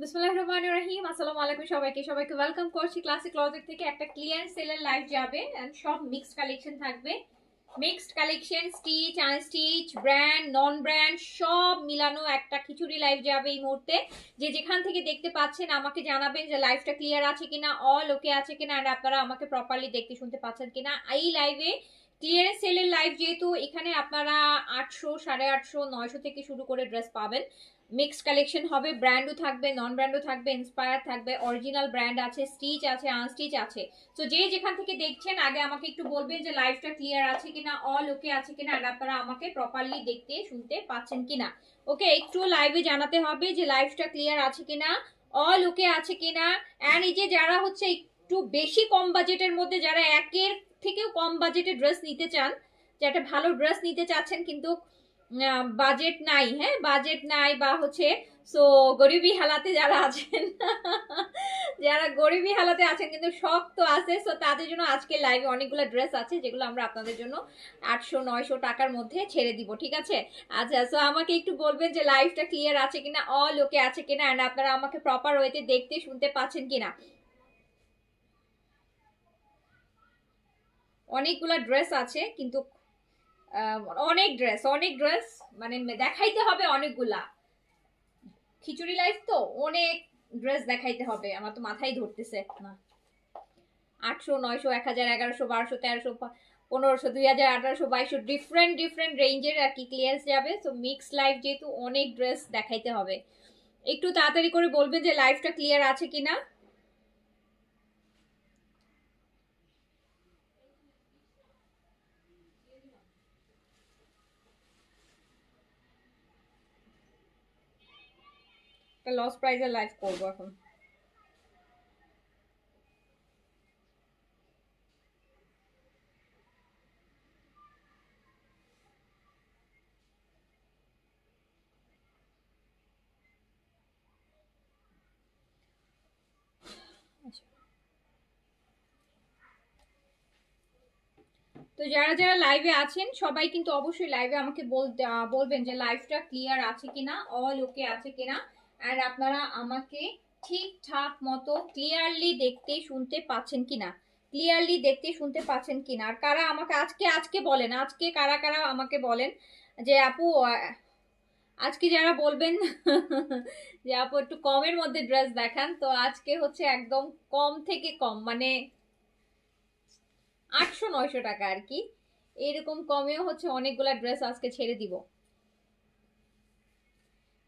বিসমিল্লাহির রহমানির রহিম। আসসালামু আলাইকুম সবাইকে ওয়েলকাম করছি ক্লাসিক ক্লজেট থেকে। একটা ক্লিয়ারেন্স সেলের লাইভ যাবে এন্ড সব মিক্সড কালেকশন থাকবে। Mixed collection, stitch, unstitch, brand, নন ব্র্যান্ড সব মিলানো একটা খিচুড়ি লাইভ যাবে এই মুহূর্তে। যে যেখান থেকে দেখতে পাচ্ছেন আমাকে জানাবেন যে লাইভটা ক্লিয়ার আছে কিনা, অল ওকে আছে কিনা, আর আপনারা আমাকে প্রপারলি দেখতে শুনতে পাচ্ছেন কিনা। এই লাইভে ক্লিয়ারেন্স সেলের লাইভ, যেহেতু এখানে আপনারা 800, 850, 900 থেকে শুরু করে ড্রেস পাবেন। মিক্সড কালেকশন হবে, ব্র্যান্ডও থাকবে, নন ব্র্যান্ডও থাকবে, ইন্সপায়ার থাকবে, অরিজিনাল ব্র্যান্ড আছে, স্টিচ আছে, আনস্টিচ আছে। তো যে যেখান থেকে দেখছেন আগে আমাকে একটু বলবেন যে লাইভটা ক্লিয়ার আছে কিনা, অল ওকে আছে কিনা, আর আপনারা আমাকে প্রপারলি দেখতে শুনতে পাচ্ছেন কিনা। ওকে, একটু লাইভে জানাতে হবে যে লাইভটা ক্লিয়ার আছে কিনা, অল ওকে আছে কিনা। এন্ড এই যে যারা হচ্ছে একটু বেশি কম বাজেটের মধ্যে, যারা একের থেকেও কম বাজেটে ড্রেস নিতে চান, যে একটা ভালো ড্রেস নিতে চাচ্ছেন কিন্তু বাজেট নাই, হ্যাঁ বাজেট নাই বা হচ্ছে সো গরিবি হালাতে যারা আছেন যারা গরিবি হালাতে আছেন কিন্তু শখ তো আছে, সো তাদের জন্য আজকে লাইভে অনেকগুলো ড্রেস আছে যেগুলো আমরা আপনাদের জন্য 800-900 টাকার মধ্যে ছেড়ে দিব, ঠিক আছে। আচ্ছা, সো আমাকে একটু বলবেন যে লাইভটা ক্লিয়ার আছে কিনা, অল ওকে আছে কিনা, এন্ড আপনারা আমাকে প্রপার ওয়েতে দেখতে শুনতে পাচ্ছেন কিনা। অনেকগুলা ড্রেস আছে কিন্তু অনেক ড্রেস মানে দেখাইতে হবে অনেকগুলা। খিচুড়ি লাইফ তো অনেক ড্রেস দেখাইতে হবে, আমার তো মাথায় ধরতেছে না। 800, 900, 1000, 1100, 1200, 1300, 1500, 2000, 1800, 2200 ডিফারেন্ট ডিফারেন্ট রেঞ্জের আর কি ক্লিয়ারেন্স যাবে। তো মিক্স লাইফ যেহেতু অনেক ড্রেস দেখাইতে হবে, একটু তাড়াতাড়ি করে বলবেন যে লাইফটা ক্লিয়ার আছে কিনা। লস প্রাইজের লাইভ করবো এখন। তো যারা যারা লাইভে আছেন সবাই কিন্তু অবশ্যই লাইভে আমাকে বলবেন যে লাইভটা ক্লিয়ার আছে কিনা, অল ওকে আছে কিনা, আর আপনারা আমাকে ঠিকঠাক মতো ক্লিয়ারলি দেখতে শুনতে পাচ্ছেন কিনা, ক্লিয়ারলি দেখতে শুনতে পাচ্ছেন কিনা। আর কারা আমাকে আজকে আজকে বলেন, আজকে কারা কারা আমাকে বলেন যে আপু আজকে যারা বলবেন যে আপু একটু কমের মধ্যে ড্রেস দেখান, তো আজকে হচ্ছে একদম কম থেকে কম, মানে 800-900 টাকা আর কি, এরকম কমেও হচ্ছে অনেকগুলা ড্রেস আজকে ছেড়ে দিব।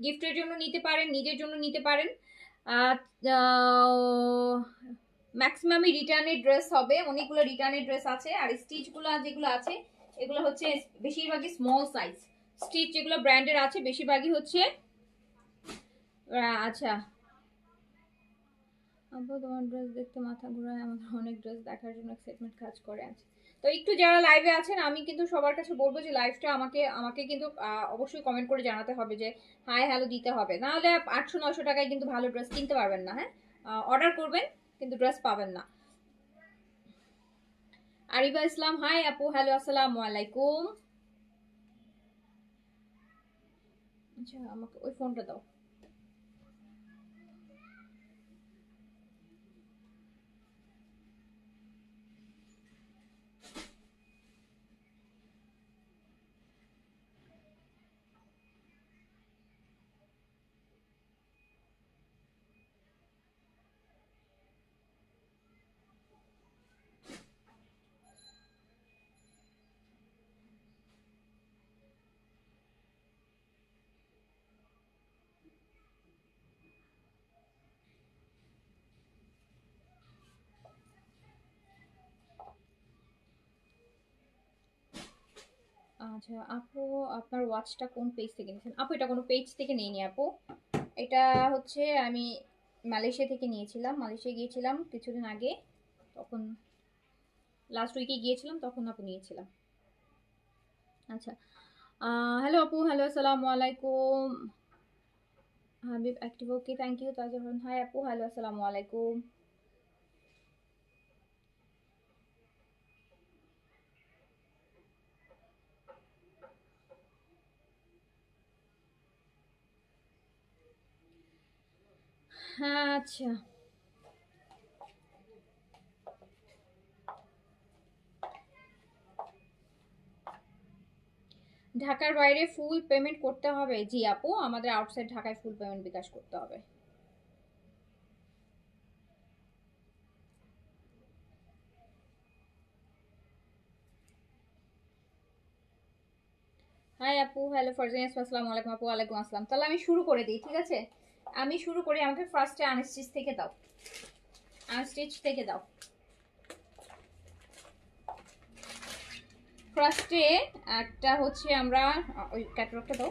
গিফটের জন্য নিতে পারেন, নিজের জন্য নিতে পারেন। ম্যাক্সিমামই রিটার্নের ড্রেস হবে, অনেকগুলো রিটার্নের ড্রেস আছে। আর স্টিচগুলো যেগুলো আছে এগুলো হচ্ছে বেশিরভাগই স্মল সাইজ। স্টিচ যেগুলো ব্র্যান্ডের আছে বেশিরভাগই হচ্ছে আচ্ছা আপু তোমার ড্রেস দেখতে মাথা ঘোরায়, আমাদের অনেক ড্রেস দেখার জন্য এক্সাইটমেন্ট কাজ করে আছে। তো একটু যারা লাইভে আছেন আমি কিন্তু সবার কাছে বলবো যে লাইভটা আমাকে আমাকে কিন্তু অবশ্যই কমেন্ট করে জানাতে হবে যে হাই হ্যালো দিতে হবে, নাহলে 800-900 টাকায় কিন্তু ভালো ড্রেস কিনতে পারবেন না। হ্যাঁ, অর্ডার করবেন কিন্তু ড্রেস পাবেন না। আরিফা ইসলাম, হাই আপু, হ্যালো, আসসালামু আলাইকুম। আচ্ছা আমাকে ওই ফোনটা দাও। আচ্ছা আপু, আপনার ওয়াচটা কোন পেজ থেকে নিয়েছেন? আপু এটা কোনো পেজ থেকে নিইনি আপু, এটা হচ্ছে আমি মালয়েশিয়া থেকে নিয়েছিলাম। মালয়েশিয়া গিয়েছিলাম কিছুদিন আগে, তখন লাস্ট উইকে গিয়েছিলাম, তখন আপু নিয়েছিলাম। আচ্ছা, হ্যালো আপু, হ্যালো, আসসালামু আলাইকুম। Habib active, okay thank you. তাজা, হাই আপু, হ্যালো, আসসালামু আলাইকুম। আচ্ছা, ঢাকার বাইরে ফুল পেমেন্ট করতে হবে? জি আপু, আমাদের আউটসাইড ঢাকায় ফুল পেমেন্ট বিকাশ করতে হবে। হাই আপু, হ্যালো ফারজানা, আসসালামু আলাইকুম আপু। ওয়ালাইকুম আসসালাম। তাহলে আমি শুরু করে দিই, ঠিক আছে? আমি শুরু করি। আমাকে ফার্স্টে আনস্টিচ থেকে দাও, আনস্টিচ থেকে দাও। ফার্স্টে একটা হচ্ছে আমরা ওই ক্যাটালগটা দাও,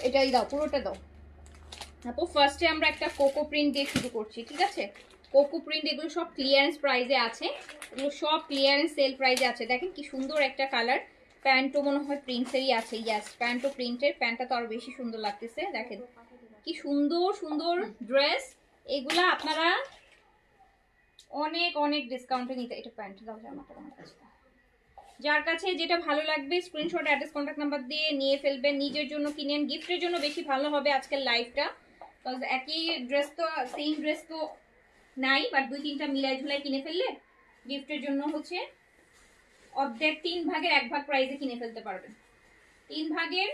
এটাই দাও, পুরোটা দাও আপু। ফার্স্টে আমরা একটা কোকো প্রিন্ট দিয়ে শুরু করছি, ঠিক আছে? কোকো প্রিন্ট, এগুলো সব ক্লিয়ারেন্স প্রাইসে আছে, এগুলো সব ক্লিয়ারেন্স সেল প্রাইসে আছে। দেখেন কি সুন্দর একটা কালার। প্যান্টও মনে হয় প্রিন্টসেরই আছে, ইয়াস প্যান্টও প্রিন্টের। প্যান্টটা তো আরো বেশি সুন্দর লাগতেছে। দেখেন কি সুন্দর সুন্দর ড্রেস, এগুলা আপনারা অনেক অনেক ডিসকাউন্টে নিতে। এটা প্যান্ট দাও, জামাটা আমার কাছে দাও। যার কাছে যেটা ভালো লাগবে স্ক্রিনশট, অ্যাড্রেস, কন্ট্যাক্ট নাম্বার দিয়ে নিয়ে ফেলবেন। নিজের জন্য কিনেন, গিফটের জন্য বেশি ভালো হবে আজকের লাইফটা। বিকজ একই ড্রেস তো, সেম ড্রেস তো নাই, বাট দুই তিনটা মিলাই ঝুলাই কিনে ফেললে গিফটের জন্য হচ্ছে অর্ধেক, 3/1 প্রাইসে কিনে ফেলতে পারবেন। 3/1।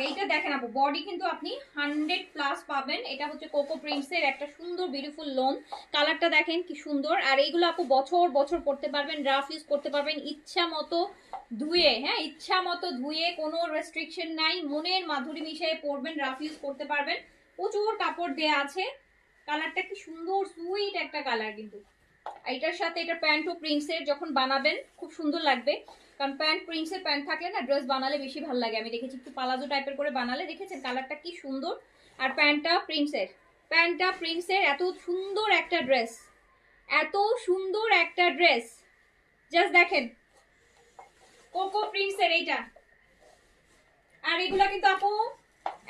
এইটা দেখেন আপু, বডি কিন্তু আপনি 100+ পাবেন। এটা হচ্ছে কোকো প্রিন্টসের একটা সুন্দর বিউটিফুল লোন। কালারটা দেখেন কি সুন্দর। আর এইগুলো আপু বছর বছর পরতে পারবেন, রাফ ইউজ করতে পারবেন ইচ্ছা মতো ধুয়ে। হ্যাঁ, ইচ্ছা মতো ধুয়ে, কোনো রেস্ট্রিকশন নাই। মনের মাধুরী মিশিয়ে পরবেন, রাফ ইউজ করতে পারবেন। প্রচুর কাপড় দেয়া আছে। কালারটা কি সুন্দর, সুইট একটা কালার কিন্তু। এটার সাথে এটা প্যান্টও প্রিন্টসের, যখন বানাবেন খুব সুন্দর লাগবে। কারণ প্যান্ট প্রিন্টসের প্যান্ট থাকলে না ড্রেস বানালে বেশি ভালো লাগে। আমি দেখেছি একটু পালাজো টাইপের করে বানালে, দেখেছেন কালারটা কি সুন্দর। আর প্যান্টটা প্রিন্টসের, প্যান্টটা প্রিন্টসের। এত সুন্দর একটা ড্রেস, এত সুন্দর একটা ড্রেস, জাস্ট দেখেন কোকো প্রিন্টসের এইটা। আর এগুলা কিন্তু আপু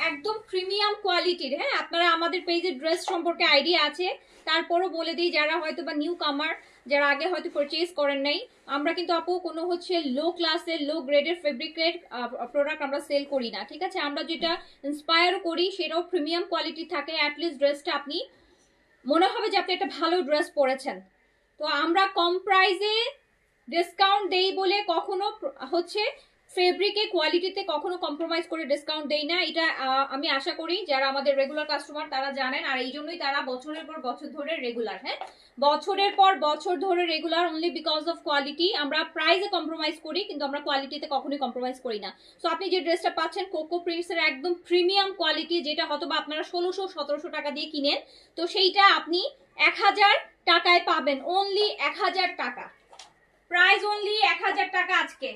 একদম প্রিমিয়াম কোয়ালিটির। হ্যাঁ, আপনারা আমাদের পেজের ড্রেস সম্পর্কে আইডিয়া আছে, তারপরও বলে দিই যারা হয়তো বা নিউ কামার, যারা আগে হয়তো পারচেজ করেন নাই, আমরা কিন্তু আপু কোনো হচ্ছে লো ক্লাসের, লো গ্রেডের ফেব্রিকের প্রোডাক্ট আমরা সেল করি না, ঠিক আছে? আমরা যেটা ইন্সপায়ার করি সেটাও প্রিমিয়াম কোয়ালিটি থাকে। অ্যাটলিস্ট ড্রেসটা আপনি মনে হবে যে আপনি একটা ভালো ড্রেস পরেছেন। তো আমরা কম প্রাইসে ডিসকাউন্ট দেই বলে কখনো হচ্ছে ফেব্রিকে কোয়ালিটিতে কখনো কম্প্রোমাইজ করে ডিসকাউন্ট দেই না। এটা আমি আশা করি যারা আমাদের রেগুলার কাস্টমার তারা জানেন। আর এই জন্যই তারা বছরের পর বছর ধরে রেগুলার। হ্যাঁ, বছরের পর বছর ধরে regular, only because of quality. আমরা প্রাইসে কম্প্রোমাইজ করি কিন্তু আমরা কোয়ালিটিতে কখনোই কম্প্রোমাইজ করি না। সো আপনি যে ড্রেসটা পাচ্ছেন কোকো প্রিন্টসের একদম প্রিমিয়াম কোয়ালিটি, যেটা হয়তো বা আপনারা 1600-1700 টাকা দিয়ে কিনেন, তো সেইটা আপনি 1000 টাকায় পাবেন। অনলি 1000 টাকা প্রাইস, অনলি 1000 টাকা আজকে।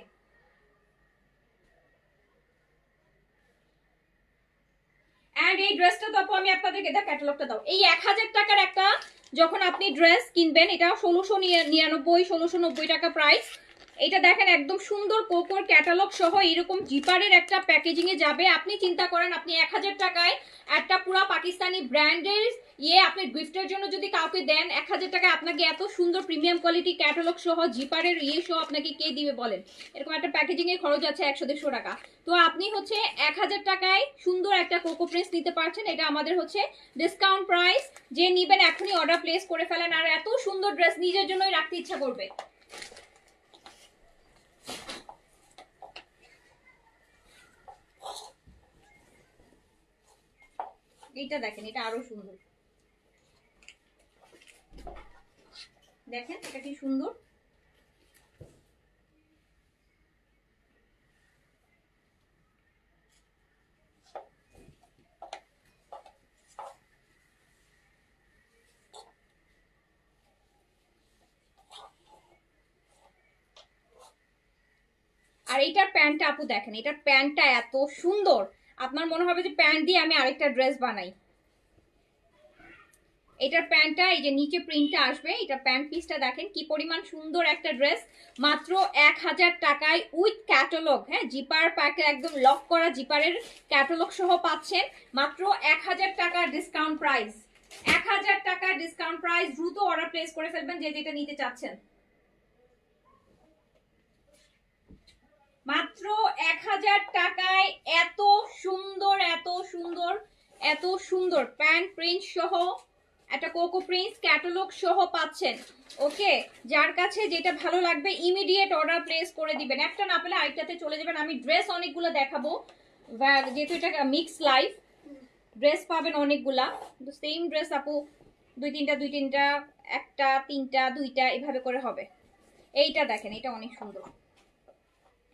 এন্ড এই ড্রেসটা তো আপু আমি আপনাদেরকে ক্যাটালগটা দাও। এই 1000 টাকার একটা যখন আপনি ড্রেস কিনবেন, এটা 1699 1690 টাকা প্রাইস। এটা দেখেন একদম সুন্দর কোকোর ক্যাটালগ সহ এরকম জিপারের একটা প্যাকেজিং এ যাবে। আপনি চিন্তা করেন আপনি 1000 টাকায় একটা পুরা পাকিস্তানি ব্র্যান্ডের আপনি গিফটের জন্য যদি কাউকে দেন, 1000 টাকায় আপনাকে এত সুন্দর প্রিমিয়াম কোয়ালিটি ক্যাটালগ সহ জিপারের সহ আপনাকে কে দিবে বলেন? এরকম একটা প্যাকেজিং এর খরচ আছে 100-150 টাকা। তো আপনি হচ্ছে 1000 টাকায় সুন্দর একটা কোকো প্রিন্স নিতে পারছেন। এটা আমাদের হচ্ছে ডিসকাউন্ট প্রাইস। যে নিবেন এখনই অর্ডার প্লেস করে ফেলেন। আর এত সুন্দর ড্রেস নিজের জন্যই রাখতে ইচ্ছা করবে। এইটা দেখেন, এটা আরো সুন্দর। দেখেন এটা কি সুন্দর। আর এইটার প্যান্টটা আপু দেখেন, এটার প্যান্টটা এত সুন্দর, আপনার মনে হবে যে প্যান্ট দিয়ে আমি আরেকটা ড্রেস বানাই। এটার প্যান্টটা এই যে নিচে প্রিন্টটা আসবে, এটা প্যান্ট পিসটা দেখেন কি পরিমাণ সুন্দর একটা ড্রেস। মাত্র 1000 টাকায় উইথ ক্যাটালগ। হ্যাঁ, জিপার প্যাকে একদম লক করা জিপারের ক্যাটালগ সহ পাচ্ছেন মাত্র 1000 টাকার ডিসকাউন্ট প্রাইস। 1000 টাকার ডিসকাউন্ট প্রাইস। দ্রুত অর্ডার প্লেস করে ফেলবেন যে যেটা নিতে চাচ্ছেন। মাত্র 1000 টাকায় এত সুন্দর, এত সুন্দর এত সুন্দর প্যান্ট প্রিন্ট সহ একটা কোকো প্রিন্স ক্যাটালগ সহ পাচ্ছেন। ওকে, যার কাছে যেটা ভালো লাগবে ইমিডিয়েট অর্ডার প্লেস করে দিবেন। একটা না পেলে আরেকটাতে চলে যাবেন। আমি ড্রেস অনেকগুলো দেখাবো, যেহেতু এটা মিক্স লাইফ, ড্রেস পাবেন অনেকগুলা। সেম ড্রেস আপু দুই তিনটা, একটা তিনটা দুইটা এভাবে করে হবে। এইটা দেখেন, এটা অনেক সুন্দর,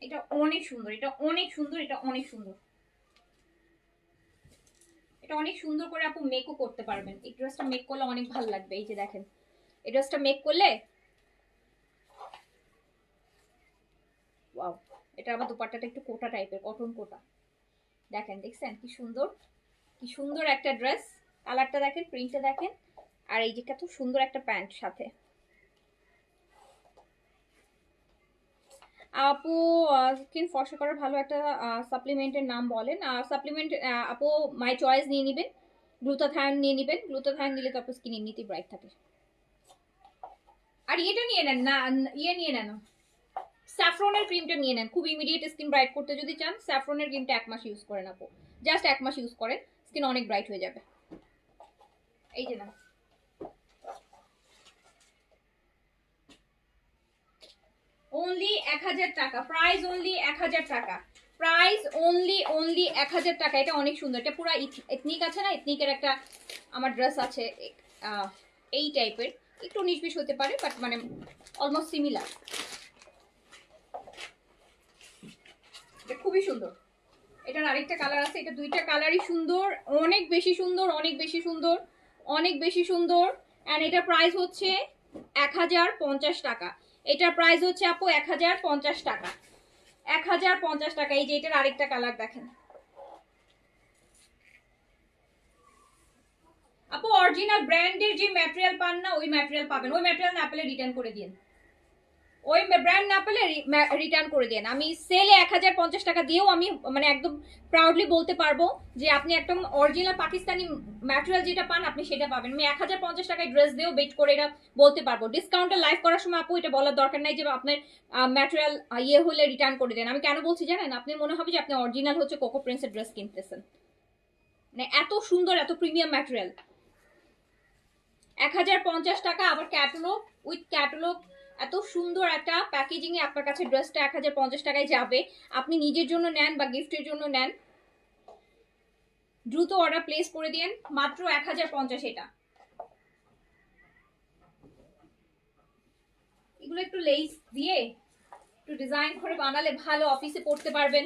এটা অনেক সুন্দর, এটা অনেক সুন্দর, এটা অনেক সুন্দর, এটা অনেক সুন্দর করে আপু মেকও করতে পারবেন। এই ড্রেসটা মেক করলে অনেক ভালো লাগবে। এই যে দেখেন, এই ড্রেসটা মেক করলে ওয়াও। এটা আবার দুপাট্টাটা একটু কোটা টাইপের, কটন কোটা। দেখেন, দেখছেন কি সুন্দর, কি সুন্দর একটা ড্রেস। কালারটা দেখেন, প্রিন্টটা দেখেন, আর এই যে কত সুন্দর একটা প্যান্ট সাথে। আপু স্কিন ফর্সা করার ভালো একটা সাপ্লিমেন্টের নাম বলেন। সাপ্লিমেন্ট আপু মাই চয়েস নিয়ে নেবেন, গ্লুটাথায়ন নিয়ে নেবেন। গ্লুটাথায়ন নিলে তো আপনার স্কিন এমনিতেই ব্রাইট থাকে। আর এটা নিয়ে নেন না, ইয়ে নিয়ে নেন, স্যাফরনের ক্রিমটা নিয়ে নেন। খুব ইমিডিয়েট স্কিন ব্রাইট করতে যদি চান, স্যাফরনের ক্রিমটা 1 মাস ইউজ করেন আপু, জাস্ট 1 মাস ইউজ করেন, স্কিন অনেক ব্রাইট হয়ে যাবে। এই যে না, অনলি 1000 টাকা প্রাইস, অনলি 1000 টাকা প্রাইস, অনলি 1000 টাকা। এটা অনেক সুন্দর, এটা পুরো এথনিক আছে না, এথনিকের একটা আমার ড্রেস আছে এই টাইপের, একটু 19-20 হতে পারে, বাট মানে অলমোস্ট সিমিলার। এটা খুবই সুন্দর। এটার আরেকটা কালার আছে, এটা দুইটা কালারই সুন্দর, অনেক বেশি সুন্দর, অনেক বেশি সুন্দর, অনেক বেশি সুন্দর। এন্ড এটার প্রাইস হচ্ছে 1050 টাকা। এটার প্রাইস হচ্ছে আপু 1050 টাকা, 1050 টাকা। এই যে এটার আরেকটা কালার দেখেন আপু, অরিজিনাল ব্র্যান্ডের যে ম্যাটেরিয়াল পান না, ওই ম্যাটেরিয়াল পাবেন। ওই ম্যাটেরিয়াল না পেলে রিটার্ন করে দিন, ওই ব্র্যান্ড না পেলে রিটার্ন করে দেন। আমি সেলে 1050 টাকা দিয়েও আমি মানে একদম প্রাউডলি বলতে পারবো যে আপনি একদম অরিজিনাল পাকিস্তানি ম্যাটেরিয়াল যেটা পান আপনি সেটা পাবেন। আমি 1050 টাকায় ড্রেস দিয়েও বেট করে এটা বলতে পারবো। ডিসকাউন্টে লাইভ করার সময় আপু এটা বলার দরকার নাই যে আপনার ম্যাটেরিয়াল ইয়ে হলে রিটার্ন করে দেন। আমি কেন বলছি জানেন, আপনি মনে হবে যে আপনি অরিজিনাল হচ্ছে কোকো প্রিন্সের ড্রেস কিনতেছেন, মানে এত সুন্দর, এত প্রিমিয়াম ম্যাটেরিয়াল। 1050 টাকা, আবার ক্যাটালগ উইথ ক্যাটালগ, এত সুন্দর একটা প্যাকেজিং এ আপনার কাছে ড্রেসটা 1050 টাকায় যাবে। আপনি নিজের জন্য নেন বা গিফটের জন্য নেন, দ্রুত অর্ডার প্লেস করে দিন, মাত্র 1050। এটা এগুলো একটু লেস দিয়ে একটু ডিজাইন করে বানালে ভালো, অফিসে পড়তে পারবেন,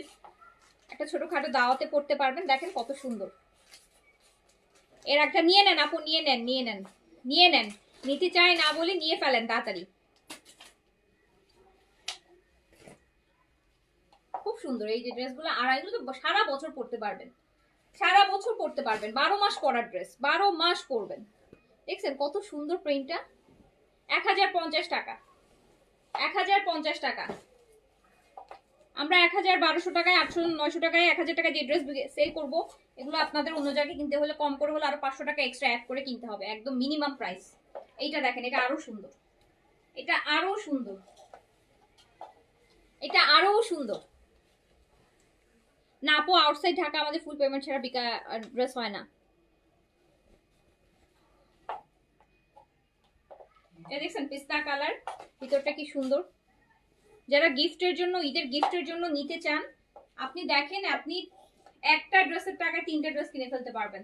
একটা ছোটখাটো দাওয়াতে পড়তে পারবেন। দেখেন কত সুন্দর। এর একটা নিয়ে নেন আপু, নিয়ে নেন, নিয়ে নেন, নিয়ে নেন, নিতে চাই না বলে নিয়ে ফেলেন তাড়াতাড়ি। খুব সুন্দর এই যে ড্রেসগুলো, আর এগুলো তো সারা বছর পরতে পারবেন, সারা বছর পরতে পারবেন, 12 মাস পরার ড্রেস, 12 মাস পরবেন। দেখছেন কত সুন্দর প্রিন্টটা। 1050 টাকা, 1050 টাকা। আমরা 1000-1200 টাকায়, 800-900 টাকায়, 1000 টাকায় যে ড্রেস সেল করবো, এগুলো আপনাদের অন্য জায়গায় কিনতে হলে কম করে হলে আরো 500 টাকা এক্সট্রা অ্যাড করে কিনতে হবে, একদম মিনিমাম প্রাইস। এইটা দেখেন, এটা আরো সুন্দর, এটা আরো সুন্দর, এটা আরো সুন্দর। না আপু, আউটসাইড ঢাকা আমাদের ফুল পেমেন্ট ছাড়া ড্রেস হয় না। এটা দেখছেন পিস্তা কালার, ভিতরটা কি সুন্দর। যারা গিফটের জন্য, ঈদের গিফটের জন্য নিতে চান, আপনি দেখেন, আপনি একটা ড্রেসের টাকায় 3টে ড্রেস কিনে ফেলতে পারবেন।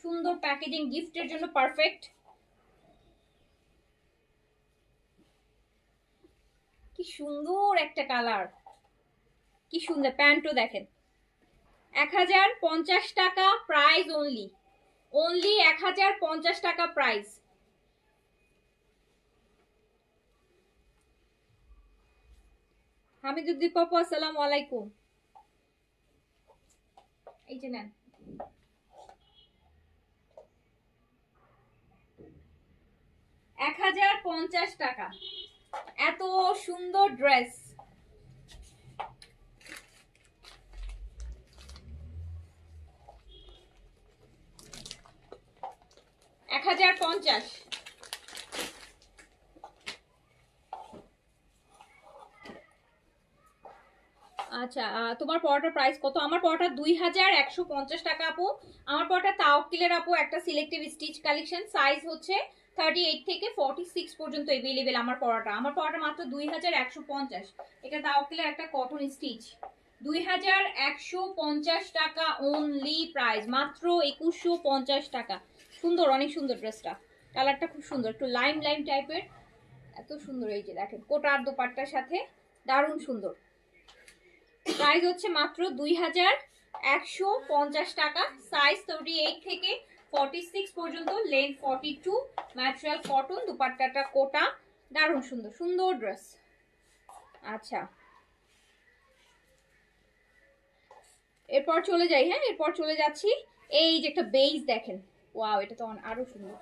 সুন্দর প্যাকেজিং, গিফটের জন্য পারফেক্ট। কি সুন্দর একটা কালার, কি সুন্দর। প্যান্টও দেখেন, 1050 টাকা প্রাইস, অনলি, অনলি 1050 টাকা প্রাইস। হামিদুদ্দিন পাপু, আসসালামু আলাইকুম। এই যে নেন, 1050 টাকা, এত সুন্দর ড্রেস। 1050। আচ্ছা তোমার পড়াটার প্রাইস কত? আমার পড়াটা 2150 টাকা আপু। আমার পড়াটা তাওকিলের আপু একটা সিলেক্টিভ স্টিচ কালেকশন, সাইজ হচ্ছে 38 থেকে 46 পর্যন্ত अवेलेबल। আমার পড়াটা মাত্র 2150। এটা তাওকিলের একটা কটন স্টিচ, 2150 টাকা অনলি প্রাইস, মাত্র 2150 টাকা। সুন্দর, অনেক সুন্দর ড্রেসটা, কালারটা খুব সুন্দর, একটু লাইম লাইম টাইপের, এত সুন্দর। এই যে দেখেন কোটার দোপাট্টার সাথে, দারুণ সুন্দর। প্রাইস হচ্ছে মাত্র 2150 টাকা, সাইজ 38 থেকে 46 পর্যন্ত, লেন্থ 42, ম্যাটেরিয়াল কটন, দুপাট্টাটা কোটা, দারুণ সুন্দর সুন্দর ড্রেস। আচ্ছা এরপর চলে যাই, হ্যাঁ এরপর চলে যাচ্ছি। এই যে একটা বেজ দেখেন, ওয়াও এটা তো আরো সুন্দর।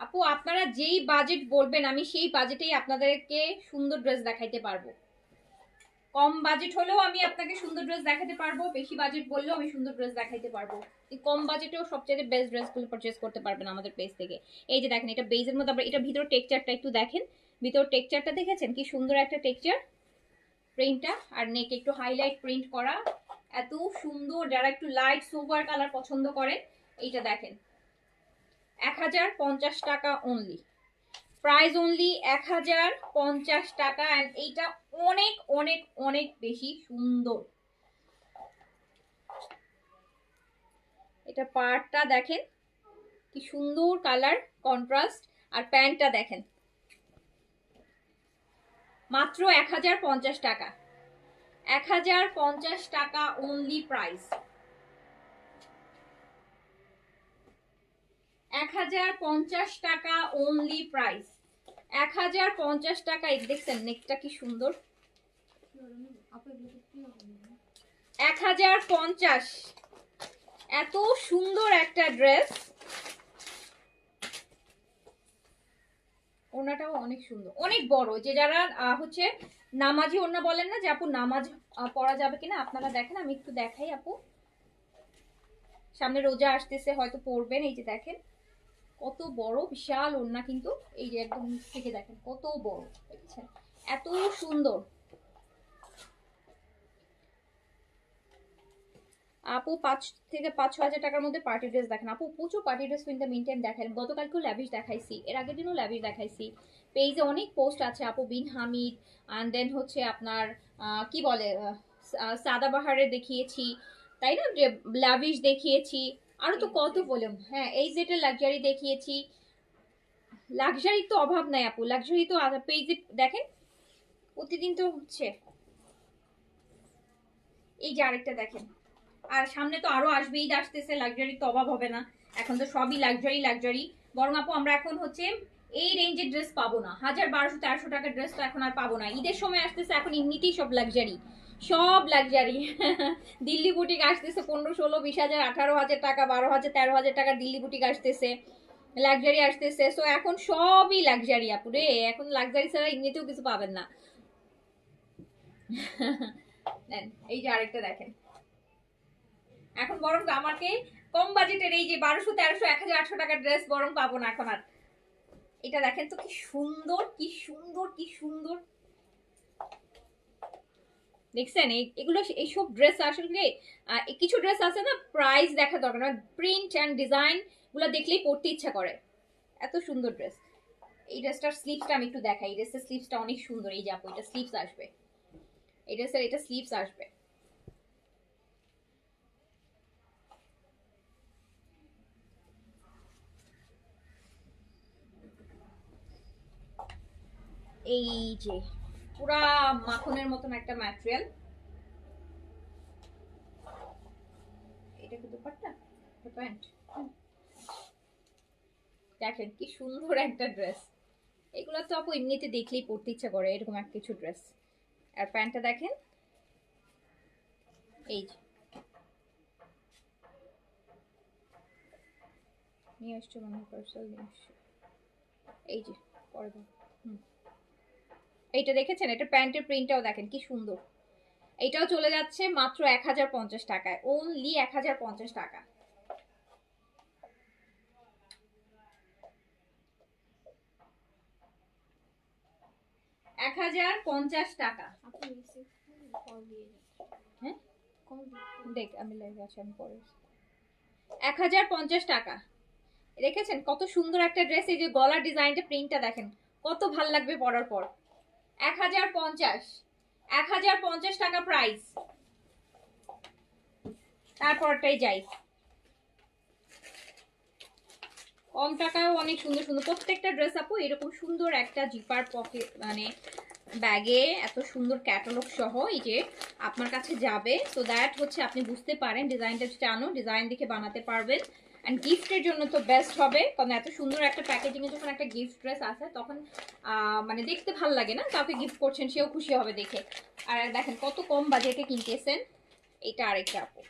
আপু আপনারা যেই বাজেট বলবেন আমি সেই বাজেটেই আপনাদেরকে সুন্দর ড্রেস দেখাইতে পারবো। কম বাজেট হলেও আমি আপনাকে সুন্দর ড্রেস দেখাতে পারবো, বেশি বাজেট বললেও আমি সুন্দর ড্রেস দেখাইতে পারবো। কম বাজেটেও সবচেয়ে বেস্ট ড্রেসগুলো পারচেজ করতে পারবেন আমাদের পেজ থেকে। এই যে দেখেন এটা বেজের মধ্যে, আবার এটা ভিতর টেক্সচারটা একটু দেখেন, ভিতর টেক্সচারটা দেখেছেন কি সুন্দর একটা টেক্সচার, প্রিন্টটা আর নেক একটু হাইলাইট প্রিন্ট করা, এত সুন্দর। যারা একটু লাইট সোবার কালার পছন্দ করেন, এইটা দেখেন 1050 টাকা অনলি, প্রাইস অনলি 1050 টাকা। এন্ড এইটা অনেক অনেক অনেক বেশি সুন্দর। এটা পার্টটা দেখেন কি সুন্দর কালার কন্ট্রাস্ট, আর প্যান্টটা দেখেন, মাত্র 1050 টাকা, 1050 টাকা অনলি প্রাইস, 1050 টাকা অনলি প্রাইস, 1050 টাকা। দেখছেন নেকটা কি সুন্দর, 1050, এত সুন্দর একটা ড্রেস। ওনাটাও অনেক সুন্দর, অনেক বড়, যে যারা হচ্ছে নামাজি ওনা বলেন না যে আপু নামাজ পড়া যাবে কিনা, আপনারা দেখেন আমি একটু দেখাই আপু। সামনে রোজা আসতেছে, হয়তো পড়বেন। এই যে দেখেন কত বড়, বিশাল ওড়না, কিন্তু এই যে একদম নিচ থেকে দেখেন কত বড়, দেখছেন এত সুন্দর। আপু 5 থেকে 5-6 হাজার টাকার মধ্যে পার্টি ড্রেস দেখেন আপু, প্রচুর পার্টি ড্রেস কিন্তু মেনটেন দেখান। গতকালকেও ল্যাভিশ দেখাইছি, এর আগের দিনও ল্যাভিশ দেখাইছি। পেজে অনেক পোস্ট আছে আপু, বিন হামিদ অ্যান্ড দেন হচ্ছে আপনার কি বলে সাদাবাহারে দেখিয়েছি, তাই না, যে ল্যাভিশ দেখিয়েছি, আরো তো কত বললাম, হ্যাঁ এই যেটা লাক্সারি দেখিয়েছি। লাক্সারি তো অভাব নাই আপু, লাক্সারি তো পেজে দেখেন প্রতিদিন তো হচ্ছে। এই যে আরেকটা দেখেন, আর সামনে তো আরো আসবে, ঈদ আসতেছে, লাক্সারি তো অভাব হবে না। এখন তো সবই লাক্সারি লাক্সারি। বরং আপু আমরা এখন হচ্ছে এই রেঞ্জের ড্রেস পাবো না, 1000-1200-1300 টাকার ড্রেস তো এখন আর পাবো না। ঈদের সময় আসতেছে, এখন এমনিতেই সব লাক্সারি, সব লাক্সারি। দিল্লি বুটিক আসতেছে 15-16-20 হাজার, 18 হাজার টাকা, 12 হাজার 13 হাজার টাকার দিল্লি বুটিক আসতেছে, লাক্সারি আসতেছে। সো এখন সবই লাক্সারি আপু রে, এখন লাক্সারি ছাড়া এমনিতেও কিছু পাবেন না। এই যে আরেকটা দেখেন, এখন বরং আমাকে কম বাজেটের এই যে 1200-1300-1000-800 টাকার ড্রেস বরং পাবো না এখন আর। এটা দেখেন তো কি সুন্দর কি সুন্দর কি সুন্দর, দেখছেন এগুলো, এইসব ড্রেস আসলে কিছু ড্রেস আছে না প্রাইস দেখা দরকার না, প্রিন্ট অ্যান্ড ডিজাইন গুলো দেখলেই পড়তে ইচ্ছা করে, এত সুন্দর ড্রেস। এই ড্রেসটার স্লিভসটা আমি একটু দেখাই, এই ড্রেসের স্লিভসটা অনেক সুন্দর। এই যে আপু এটা স্লিভস আসবে, এই ড্রেসের এটা স্লিভস আসবে। এই যে পুরা মাখনের মতন একটা ম্যাটেরিয়াল, এটা কি দুপাট্টা, প্যান্ট, দেখেন কি সুন্দর একটা ড্রেস। এগুলো তো আপু এমনিতে দেখলেই পড়তে ইচ্ছা করে, এরকম এক কিছু ড্রেস। আর প্যান্টটা দেখেন, এই যে নিয়ে আসছো মনে পার্সেল নিয়ে আসছো, এই যে পরে এইটা দেখেছেন, এটা প্যান্টের প্রিন্টটাও দেখেন কি সুন্দর। এইটাও চলে যাচ্ছে মাত্র 1050 টাকায়, অনলি 1050 টাকা। 1050 টাকা। হ্যাঁ দেখ আমি লাইভে আছি, আমি পরে 1050 টাকা। দেখেছেন কত সুন্দর একটা ড্রেস, এই যে গলার ডিজাইনটা প্রিন্টটা দেখেন কত ভাল লাগবে পরার পর। 1050 টাকা প্রাইস। তারপরটাই যাই, কম টাকায় অনেক সুন্দর সুন্দর প্রত্যেকটা ড্রেস আপু এরকম সুন্দর একটা জিপার পকেট মানে ব্যাগে এত সুন্দর ক্যাটালগ সহ এই যে আপনার কাছে যাবে, সো দ্যাট হচ্ছে আপনি বুঝতে পারেন ডিজাইনটা জানো, ডিজাইন দেখে বানাতে পারবেন। অ্যান্ড গিফটের জন্য তো বেস্ট হবে, কারণ এত সুন্দর একটা প্যাকেজিং এ যখন একটা গিফট ড্রেস আসে তখন মানে দেখতে ভালো লাগে না, কাউকে গিফট করছেন সেও খুশি হবে দেখে। আর দেখেন কত কম বাজেটে কিনতেছেন। এটা আরেকটা আপু,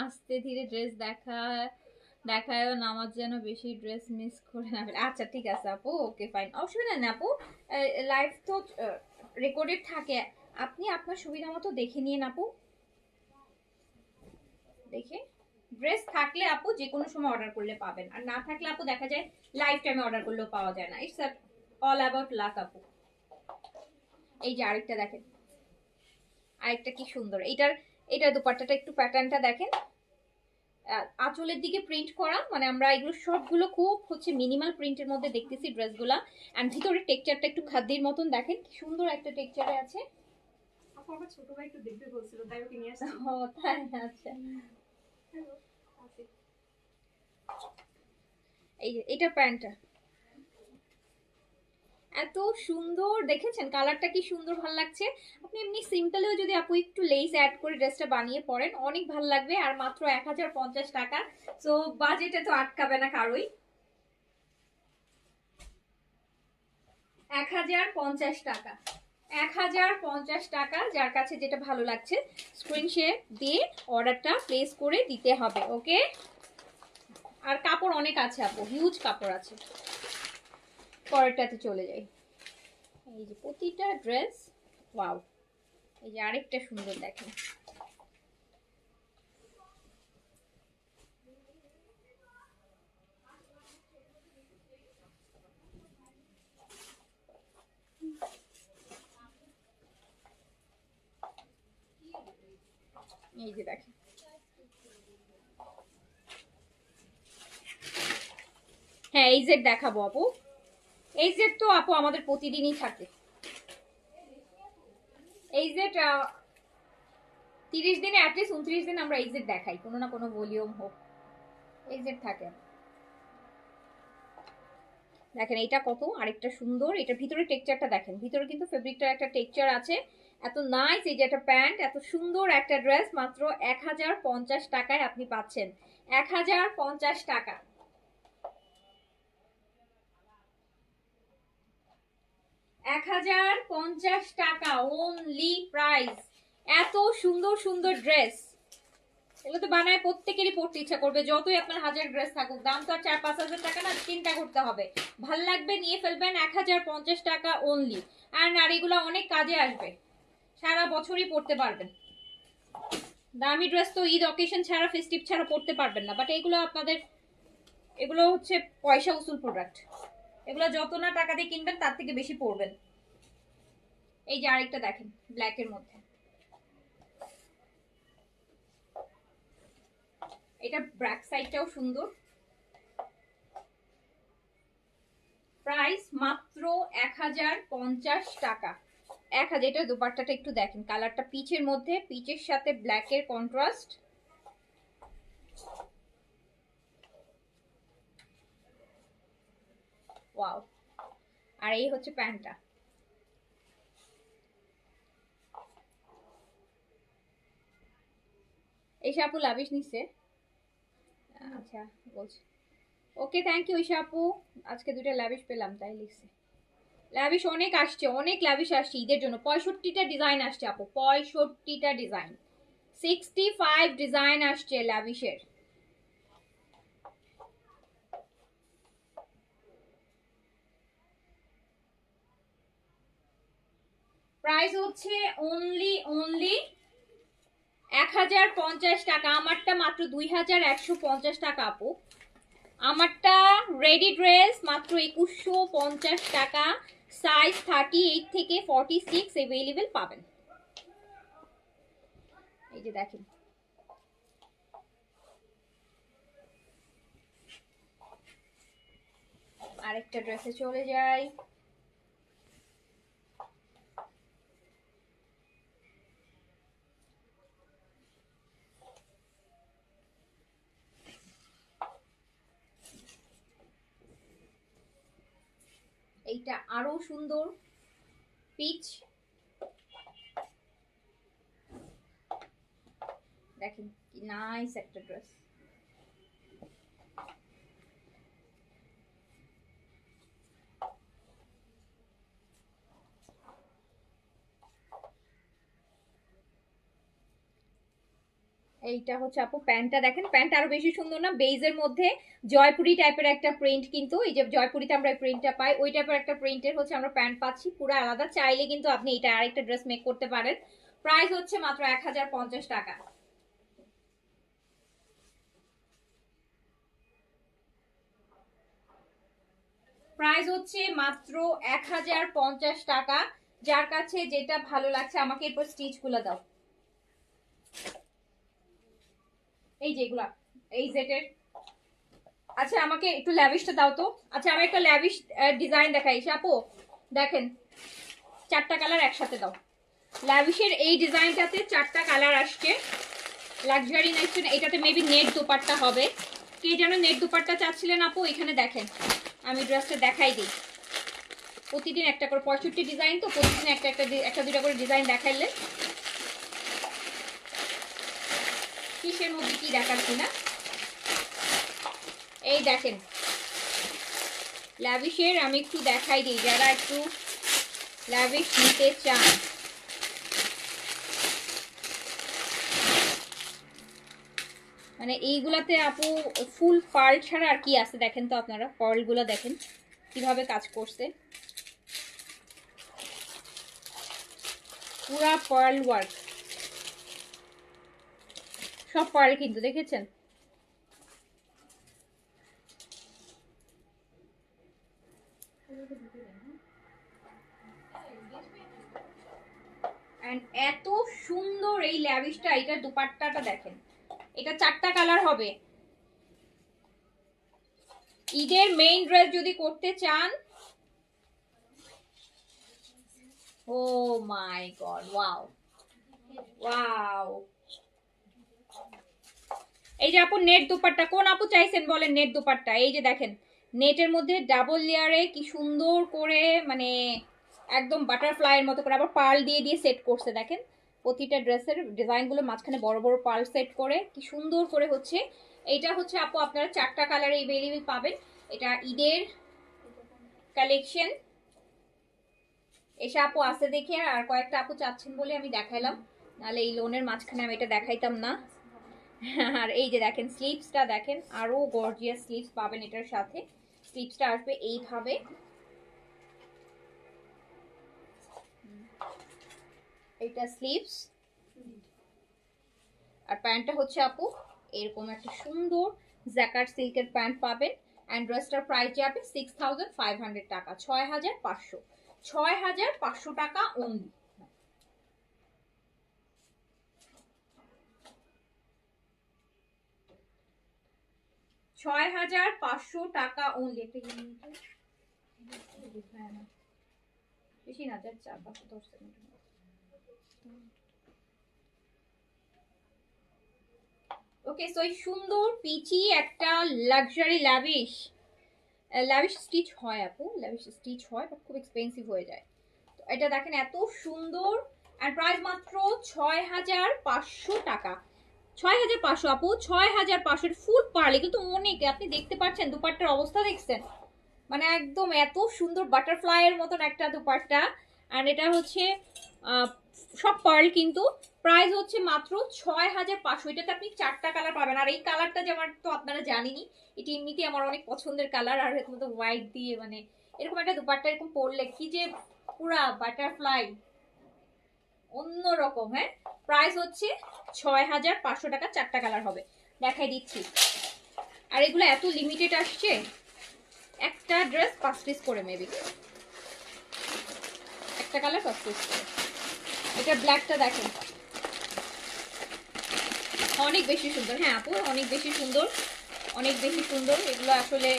আস্তে ধীরে ড্রেস দেখায় নামাজ যেন বেশি ড্রেস মিস করে না ফেলে। আচ্ছা ঠিক আছে আপু, ওকে ফাইন, অসুবিধা নেই আপু, লাইভ তো রেকর্ডেড থাকে, আপনি আপনার সুবিধা মতো দেখে নিন আপু। দেখে ড্রেস থাকলে আপু যে কোনো সময় অর্ডার করলে পাবেন, আর না থাকলে আপু দেখা যায় লাইফ টাইমে অর্ডার করলেও পাওয়া যায় না। ইটস অল অ্যাবাউট লাক আপু। এই যে আরেকটা দেখেন, আরেকটা কি সুন্দর, এটার দুপাট্টাটা একটু প্যাটার্নটা দেখেন, আঁচলের দিকে প্রিন্ট করা, মানে আমরা এগুলো সবগুলো খুব হচ্ছে মিনিমাল প্রিন্টের মধ্যে দেখতেছি ড্রেসগুলা। এন্ড ভিতরে টেক্সচারটা একটু খাদ্যের মতন দেখেন কি সুন্দর একটা টেক্সচারে আছে। আমার ছোট ভাই একটু দেখবে বলছিল, তাই ওকে নিয়ে আসছি। ও তাই, আচ্ছা। এই যে এটা প্যান্টটা এত সুন্দর, দেখেছেন কালারটা কি সুন্দর, ভালো লাগছে। আপনি এমনি সিম্পলেও যদি আপু একটু লেস অ্যাড করে ড্রেসটা বানিয়ে পরেন অনেক ভালো লাগবে। আর মাত্র 1050 টাকা, সো বাজেটে তো আটকাবে না কারোই। 1050 টাকা, 1050 টাকা। যার কাছে যেটা ভালো লাগছে স্ক্রিনশট দিয়ে অর্ডারটা প্লেস করে দিতে হবে, ওকে। আর কাপড় অনেক আছে আপু, হিউজ কাপড় আছে। পরেরটাতে চলে যাই। এই যে প্রতিটা ড্রেস ওয়াও। এই যে আরেকটা সুন্দর দেখেন, এই যে দেখেন, হ্যাঁ এই জেড দেখাবো আপু। এই জেড তো আপু আমাদের প্রতিদিনই থাকে, এই জেড 30 দিনে অ্যাটলিস্ট 29 দিন আমরা এই জেড দেখাই, কোনো না কোনো ভলিউম হোক এই জেড থাকে। দেখেন এটা কত আরেকটা সুন্দর, এটার ভিতরে টেক্সচারটা দেখেন, ভিতরে কিন্তু ফেব্রিকটার একটা টেক্সচার আছে, এত নাইস। এই যে একটা প্যান্ট, এত সুন্দর একটা ড্রেস মাত্র 1050 টাকায় আপনি পাচ্ছেন। 1050 টাকা, 1050 টাকা ওনলি প্রাইস। এত সুন্দর সুন্দর ড্রেস, এগুলো তো বানায় প্রত্যেকেরই পড়তে ইচ্ছা করবে, যতই আপনার হাজার ড্রেস থাকুক, দাম তো আর 4-5 হাজার টাকা না, চিন্তা করতে হবে। ভাল লাগবে নিয়ে ফেলবেন, 1050 টাকা অনলি। আর নারীগুলো অনেক কাজে আসবে, সারা বছরই পড়তে পারবেন। দামি ড্রেস তো ঈদ অকেশন ছাড়া, ফেস্টিভ ছাড়া পড়তে পারবেন না, বাট এগুলো আপনাদের, এগুলো হচ্ছে পয়সা উসুল প্রোডাক্ট, এগুলো যত না টাকা দিয়ে কিনবেন তার থেকে বেশি পড়বেন। এই যে আরেকটা দেখেন ব্ল্যাকের মধ্যে, এটা ব্যাক সাইডটাও সুন্দর। প্রাইস মাত্র 1050 টাকা। 1000। এটা দুপাট্টাটা একটু দেখেন, কালারটা পিচের মধ্যে, পিচের সাথে ব্ল্যাকের কন্ট্রাস্ট। ওয়াও। আর এই হচ্ছে প্যান্টটা, এই আপু লাভিশ নিচ্ছে, আচ্ছা বলছি ওকে থ্যাংক ইউ ঈশা আপু, আজকে দুইটা ল্যাভিশ পেলাম তাই লিখছে। ল্যাভিশ অনেক আসছে, অনেক ল্যাভিশ আসছে ঈদের জন্য, 65টা ডিজাইন আসছে আপু, 65টা ডিজাইন, 65 ডিজাইন আসছে ল্যাভিশের। প্রাইস হচ্ছে অনলি 1050 টাকা। আমারটা মাত্র 2150 টাকা আপু। আমারটা রেডি ড্রেস মাত্র 2150 টাকা। সাইজ 38 থেকে 46 अवेलेबल পাবেন। এই যে দেখেন, আরেকটা ড্রেসে চলে যাই। এইটা আরো সুন্দর পিচ, দেখেন কি নাইস একটা ড্রেস। এইটা হচ্ছে আপু প্যান্টটা দেখেন, প্যান্ট আরো বেশি সুন্দর না? বেজের মধ্যে জয়পুরি টাইপের একটা প্রিন্ট, কিন্তু এই যে জয়পুরিতে আমরা প্রিন্টটা পাই ওই টাইপের একটা প্রিন্টের হচ্ছে আমরা প্যান্ট পাচ্ছি, পুরো আলাদা। চাইলে কিন্তু আপনি এটা আরেকটা ড্রেস মেক করতে পারেন। প্রাইস হচ্ছে মাত্র 1050 টাকা। প্রাইস হচ্ছে মাত্র 1050 টাকা। যার কাছে যেটা ভালো লাগছে আমাকে এরপর স্টিচ গুলো দাও। এই যেগুলা এই জেটের, আচ্ছা আমাকে একটু ল্যাভিশটা দাও তো। আচ্ছা আমি একটা ল্যাভিশ ডিজাইন দেখাই আপু, দেখেন 4টা কালার একসাথে দাও। ল্যাভিশের এই ডিজাইনটাতে 4টা কালার আসছে, লাক্সারি নাইস। এটাতে মেবি নেট দোপাট্টা হবে। কে যেন নেট দোপাট্টা চাচ্ছিলেন আপু? এখানে দেখেন আমি ড্রেসটা দেখাই দিই। প্রতিদিন একটা করে 65 ডিজাইন, তো প্রতিদিন একটা দুটা করে ডিজাইন দেখাইলে কিসের মধ্যে কি দেখাচ্ছি না। এই দেখেন ল্যাভিশের আমি একটু দেখাই দিই, যারা একটু ল্যাভিশ নিতে চান। মানে এইগুলাতে আপু ফুল পার্ল ছাড়া আর কি আছে দেখেন তো আপনারা। পার্লগুলো দেখেন কিভাবে কাজ করছে, পুরা পার্ল ওয়ার্ক, সব পার্ল কিন্তু দেখেছেন। এত সুন্দর এই ল্যাভিশটা, এটার দুপাট্টাটা দেখেন। এটা 4টা কালার হবে। ঈদের মেইন ড্রেস যদি করতে চান, ও মাই গড, ওয়াও ওয়াও। এই যে আপু নেট দুপাট্টা, কোন আপু চাইছেন বলেন নেট দুপাট্টা? এই যে দেখেন নেটের মধ্যে ডাবল লেয়ারে কি সুন্দর করে, মানে একদম বাটারফ্লাইয়ের মতো করে আবার পার্ল দিয়ে দিয়ে সেট করছে। দেখেন প্রতিটা ড্রেসের ডিজাইনগুলো মাঝখানে বড় বড় পার্ল সেট করে কি সুন্দর করে হচ্ছে। এইটা হচ্ছে আপু আপনারা 4টা কালারে अवेलेबल পাবেন। এটা ঈদের কালেকশন। এসে আপু আছে দেখে আর কয়েকটা আপু চাচ্ছেন বলে আমি দেখাইলাম, নাহলে এই লোনের মাঝখানে আমি এটা দেখাইতাম না। আর এই যে দেখেন স্লিভসটা দেখেন, আরো গর্জিয়াস স্লিভস পাবেন এটার সাথে। স্লিভসটা আসবে এইভাবে, এটা স্লিভস। আর প্যান্টটা হচ্ছে আপু এরকম একটা সুন্দর জ্যাকার্ড সিল্কের প্যান্ট পাবেন। অ্যান্ড ড্রেসটার প্রাইস যাবে 6500 টাকা, 6500 টাকা অনলি। 6500 টাকা অনলি। একটা বেশি না, যাচ্ছে 4-5-10 সেকেন্ড। ওকে, সো এই সুন্দর পিচি একটা লাক্সারি ল্যাভিশ স্টিচ হয় আপু, ল্যাভিশ স্টিচ হয় বাট খুব এক্সপেন্সিভ হয়ে যায়। তো এটা দেখেন এত সুন্দর, আর প্রাইস মাত্র 6500 টাকা। 6500 আপু, 6500 ফুল পার্ল। এগুলো তো অনেক, আপনি দেখতে পাচ্ছেন দুপাট্টার অবস্থা দেখছেন, মানে একদম এত সুন্দর বাটারফ্লাই এর মতন একটা দুপাট্টা। আর এটা হচ্ছে সব পার্ল কিন্তু। প্রাইস হচ্ছে মাত্র 6500। এটাতে আপনি 4টা কালার পাবেন। আর এই কালারটা যে আমার তো আপনারা জানেনই, এটি এমনিতেই আমার অনেক পছন্দের কালার। আর এরকম তো হোয়াইট দিয়ে মানে এরকম একটা দুপাট্টা এরকম পরলে কি যে পুরা বাটারফ্লাই, অন্যরকম। হ্যাঁ, প্রাইস হচ্ছে 6500 টাকা, 4টা কালার হবে, দেখাই দিচ্ছি। আর এগুলো এত লিমিটেড আসছে, একটা ড্রেস 5 পিস করে, মেবি একটা কালার 5 পিস করে। এটা ব্ল্যাকটা দেখেন, অনেক বেশি সুন্দর। হ্যাঁ আপু, অনেক বেশি সুন্দর, অনেক বেশি সুন্দর। এগুলো আসলে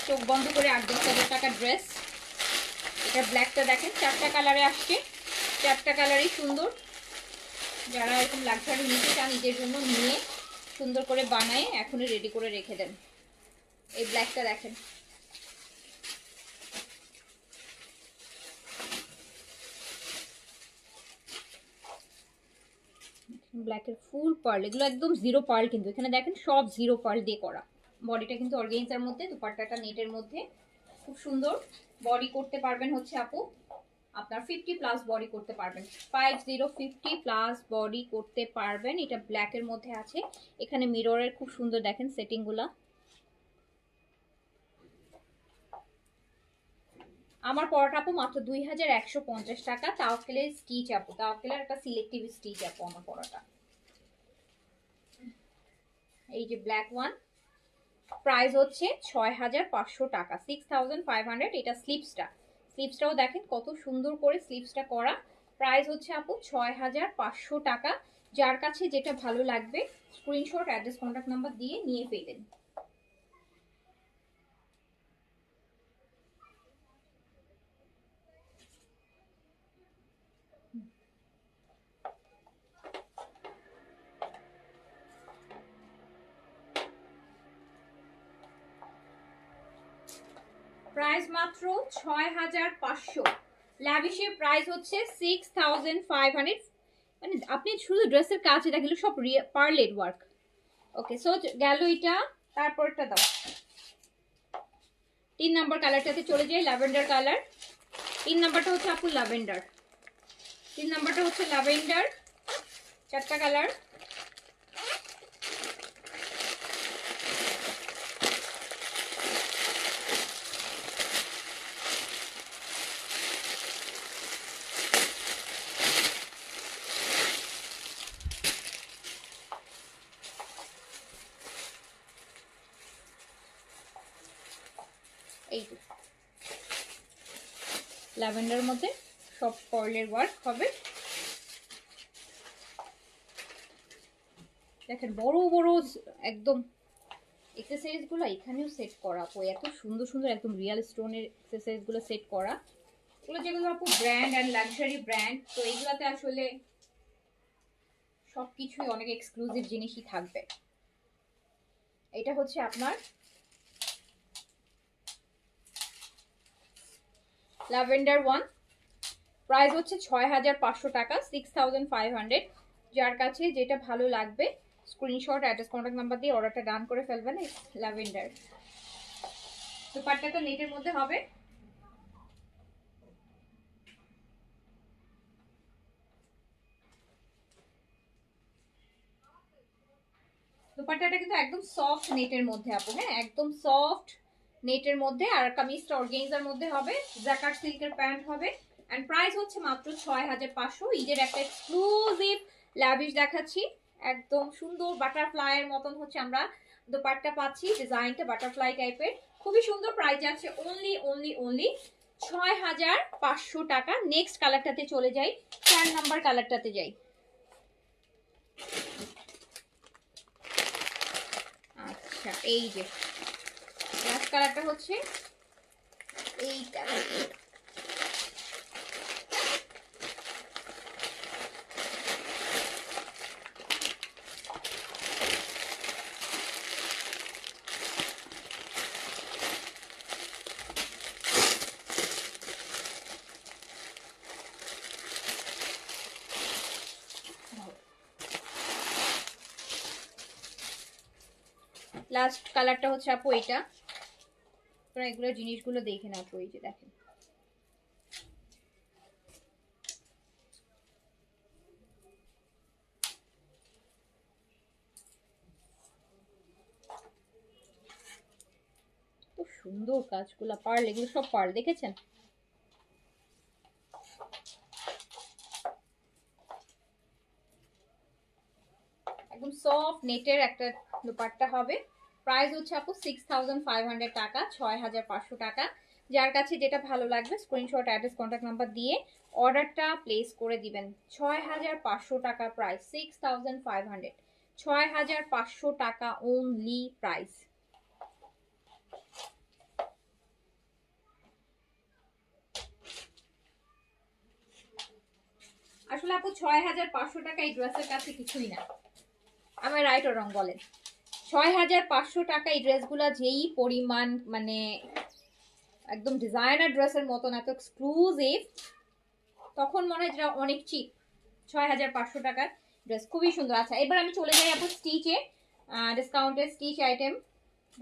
চোখ বন্ধ করে 8-10 হাজার টাকার ড্রেস। এটা ব্ল্যাকটা দেখেন, 4টা কালারে আসছে, 4টা কালারই সুন্দর। যারা এরকম লাক্সারি নিতে চান, নিজের জন্য নিয়ে সুন্দর করে বানায় এখনই রেডি করে রেখে দেন। এই ব্ল্যাকটা দেখেন, ব্ল্যাকের ফুল পার্ল। এগুলো একদম জিরো পার্ল, কিন্তু এখানে দেখেন সব জিরো পার্ল দিয়ে করা। বডিটা কিন্তু অর্গানজার মধ্যে, দুপাট্টাটা নেটের মধ্যে, খুব সুন্দর। বডি করতে পারবেন হচ্ছে আপু আপনার 50+ বডি করতে পারবেন, 50 বডি করতে পারবেন। এটা ব্ল্যাকের মধ্যে আছে, এখানে মিররের খুব সুন্দর দেখেন সেটিং গুলা। আমার পরাটা আপু মাত্র 2150 টাকা। তাওয়াক্কেলের স্টিচ আপু, তাওয়াক্কেলের একটা সিলেক্টিভ স্টিচ আপু আমার পরাটা। এই যে ব্ল্যাক ওয়ান, প্রাইস হচ্ছে 6500 টাকা, 6500। এটা স্লিপসটাও দেখেন কত সুন্দর করে স্লিপসটা করা। প্রাইস হচ্ছে আপু 6500 টাকা। যার কাছে যেটা ভালো লাগবে স্ক্রিনশট, অ্যাড্রেস, কন্ট্যাক্ট নাম্বার দিয়ে নিয়ে ফেলেন। প্রাইস মাত্র 6500। ল্যাভিশের প্রাইস হচ্ছে 6500। মানে আপনি শুধু ড্রেসের কাজ দেখলে সব পার্লের ওয়ার্ক। ওকে, সো গেল এটা। তারপরটা দাও, 3 নাম্বার কালারটাতে চলে যাই, ল্যাভেন্ডার কালার। 3 নাম্বারটা হচ্ছে আপু ল্যাভেন্ডার, 3 নাম্বারটা হচ্ছে ল্যাভেন্ডার। 4টা কালার। এই ল্যাভেন্ডার মধ্যে সব পার্লের ওয়ার্ক হবে। দেখেন বড় বড় একদম এক্সেসরিজ গুলো এখানেও সেট করা। আপু এত সুন্দর সুন্দর একদম রিয়েল স্টোনের এক্সেসরিজ গুলো সেট করা। এগুলো যেগুলো আপু ব্র্যান্ড অ্যান্ড লাক্সারি ব্র্যান্ড, তো এগুলাতে আসলে সবকিছুই অনেক এক্সক্লুসিভ জিনিসই থাকবে। এটা হচ্ছে আপনার ল্যাভেন্ডার ওয়ান, প্রাইস হচ্ছে 6500 টাকা, 6500। যার কাছে যেটা ভালো লাগবে স্ক্রিনশট, অ্যাড্রেস, কন্ট্যাক্ট নাম্বার দিয়ে অর্ডারটা ডান করে ফেলবেন। ল্যাভেন্ডার দুপাট্টাটা নেটের মধ্যে হবে। দুপাট্টাটা কিন্তু একদম সফট নেটের মধ্যে আপু, হ্যাঁ একদম সফট নেটের মধ্যে। আর কামিজটা অর্গানজার মধ্যে হবে, জ্যাকার্ড সিল্কের প্যান্ট হবে। এন্ড প্রাইস হচ্ছে মাত্র 6500। ঈদের একটা এক্সক্লুসিভ ল্যাভিশ দেখাচ্ছি, একদম সুন্দর বাটারফ্লাইয়ের মতন হচ্ছে আমরা দুপাট্টা পাচ্ছি, ডিজাইনটা বাটারফ্লাই টাইপের, খুবই সুন্দর। প্রাইস আছে অনলি 6500 টাকা। নেক্সট কালারটাতে চলে যাই, 4 নাম্বার কালারটাতে যাই। আচ্ছা, এই যে লাস্ট কালারটা হচ্ছে এইটা। লাস্ট কালারটা হচ্ছে আপু এটা। তোরা এগুলো জিনিসগুলো দেখে না আপু, এই যে দেখেন খুব সুন্দর কাজগুলো, পার্ল, এগুলো সব পার্ল, দেখেছেন? একদম সফট নেটের একটা দুপাট্টা হবে। প্রাইস হচ্ছে আপু 6500 টাকা, 6500 টাকা। যার কাছে যেটা ভালো লাগবে স্ক্রিনশট, অ্যাড্রেস, কন্ট্যাক্ট নাম্বার দিয়ে অর্ডারটা প্লেস করে দিবেন। 6500 টাকা প্রাইস, 6500, 6500 টাকা ওনলি প্রাইস। আসলে আপু 6500 টাকা এই ড্রেসের কাছে কিছুই না, আমার রাইট ও রং বলেন। 6500 টাকা এই ড্রেসগুলো যেই পরিমাণ মানে একদম ডিজাইনার ড্রেসের মতন এত এক্সক্লুসিভ, তখন মনে হয় যেটা অনেক চিপ। 6500 টাকার ড্রেস খুবই সুন্দর। আচ্ছা এবার আমি চলে যাই আপু স্টিচে, ডিসকাউন্টের স্টিচ আইটেম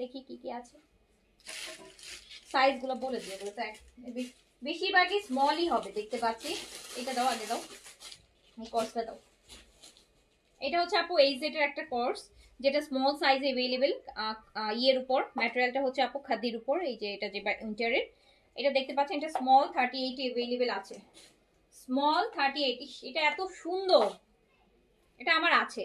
দেখি কি কি আছে। সাইজগুলো বলে দিই, এগুলো তো বেশিরভাগই স্মলই হবে দেখতে পাচ্ছি। এটা দাও, আগে দাও, এই কর্সটা দাও। এটা হচ্ছে আপু এইচজেড এর একটা কোর্স, যেটা স্মল সাইজ अवेलेबल। ইয়ের উপর ম্যাটেরিয়ালটা হচ্ছে আপু খাদির উপর। এই যে এটা যে উইন্টারের, এটা দেখতে পাচ্ছেন, এটা স্মল 38 अवेलेबल আছে। স্মল 38, এটা এত সুন্দর, এটা আমার আছে।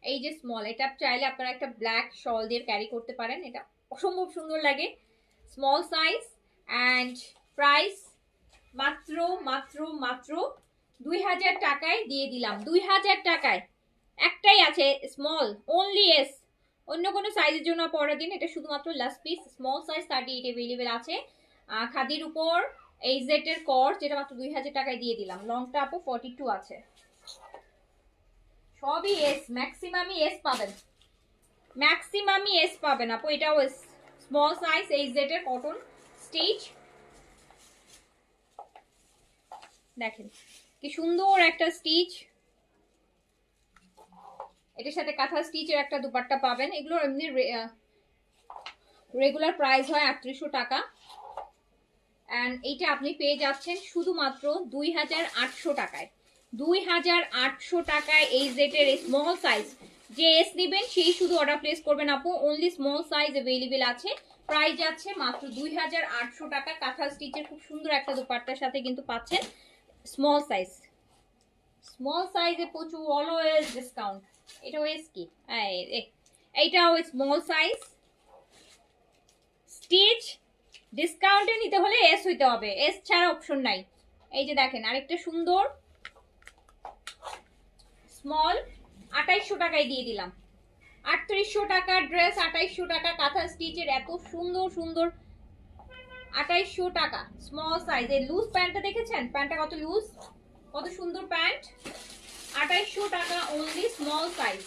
এই যে স্মল, এটা চাইলে আপনারা একটা ব্ল্যাক শল দিয়ে ক্যারি করতে পারেন, এটা অসম্ভব সুন্দর লাগে। স্মল সাইজ অ্যান্ড প্রাইস মাত্র মাত্র মাত্র 2000 টাকায় দিয়ে দিলাম। 2000 টাকায় একটাই আছে স্মল, অনলি এস। অন্য কোনো সাইজের জন্য অর্ডার দিন, এটা শুধুমাত্র last piece small size 38 available আছে। খাদির উপর এইচজেড এর কোর্স, যেটা মাত্র 2000 টাকায় দিয়ে দিলাম। লংটা আপু 42 আছে, সবই এস, ম্যাক্সিমামই এস পাবেন, ম্যাক্সিমামই এস পাবেন আপু। এটাও এস, স্মল সাইজ এইচজেড এর কটন স্টিচ। দেখেন কি সুন্দর একটা স্টিচ, এটার সাথে কাঁথা স্টিচের একটা দুপাট্টা পাবেন। এগুলোর এমনি রেগুলার প্রাইস হয় 3800 টাকা, এন্ড এইটা আপনি পেয়ে যাচ্ছেন শুধুমাত্র 2800 টাকায়। 2800 টাকায় এই জেটের স্মল সাইজ। যে এস নেবেন সেই শুধু অর্ডার প্লেস করবেন আপু, অনলি স্মল সাইজ अवेलेबल আছে। প্রাইস যাচ্ছে মাত্র 2800 টাকা। কাঁথা স্টিচের খুব সুন্দর একটা দুপাট্টার সাথে কিন্তু পাচ্ছেন স্মল সাইজ। স্মল সাইজে প্রচুর অলওয়েজ ডিসকাউন্ট। এটা ওয়েস কি, এইটাও স্মল সাইজ স্টিচ। ডিসকাউন্টে নিতে হলে এস হইতে হবে, এস ছাড়া অপশন নাই। এই যে দেখেন আরেকটা সুন্দর স্মল, 2800 টাকায় দিয়ে দিলাম। 3800 টাকার ড্রেস 2800 টাকা, কাঁথা স্টিচের এত সুন্দর সুন্দর। 2800 টাকা স্মল সাইজ। এই লুজ প্যান্টটা দেখেছেন, প্যান্টটা কত লুজ, কত সুন্দর প্যান্ট। 2800 টাকা অনলি স্মল সাইজ।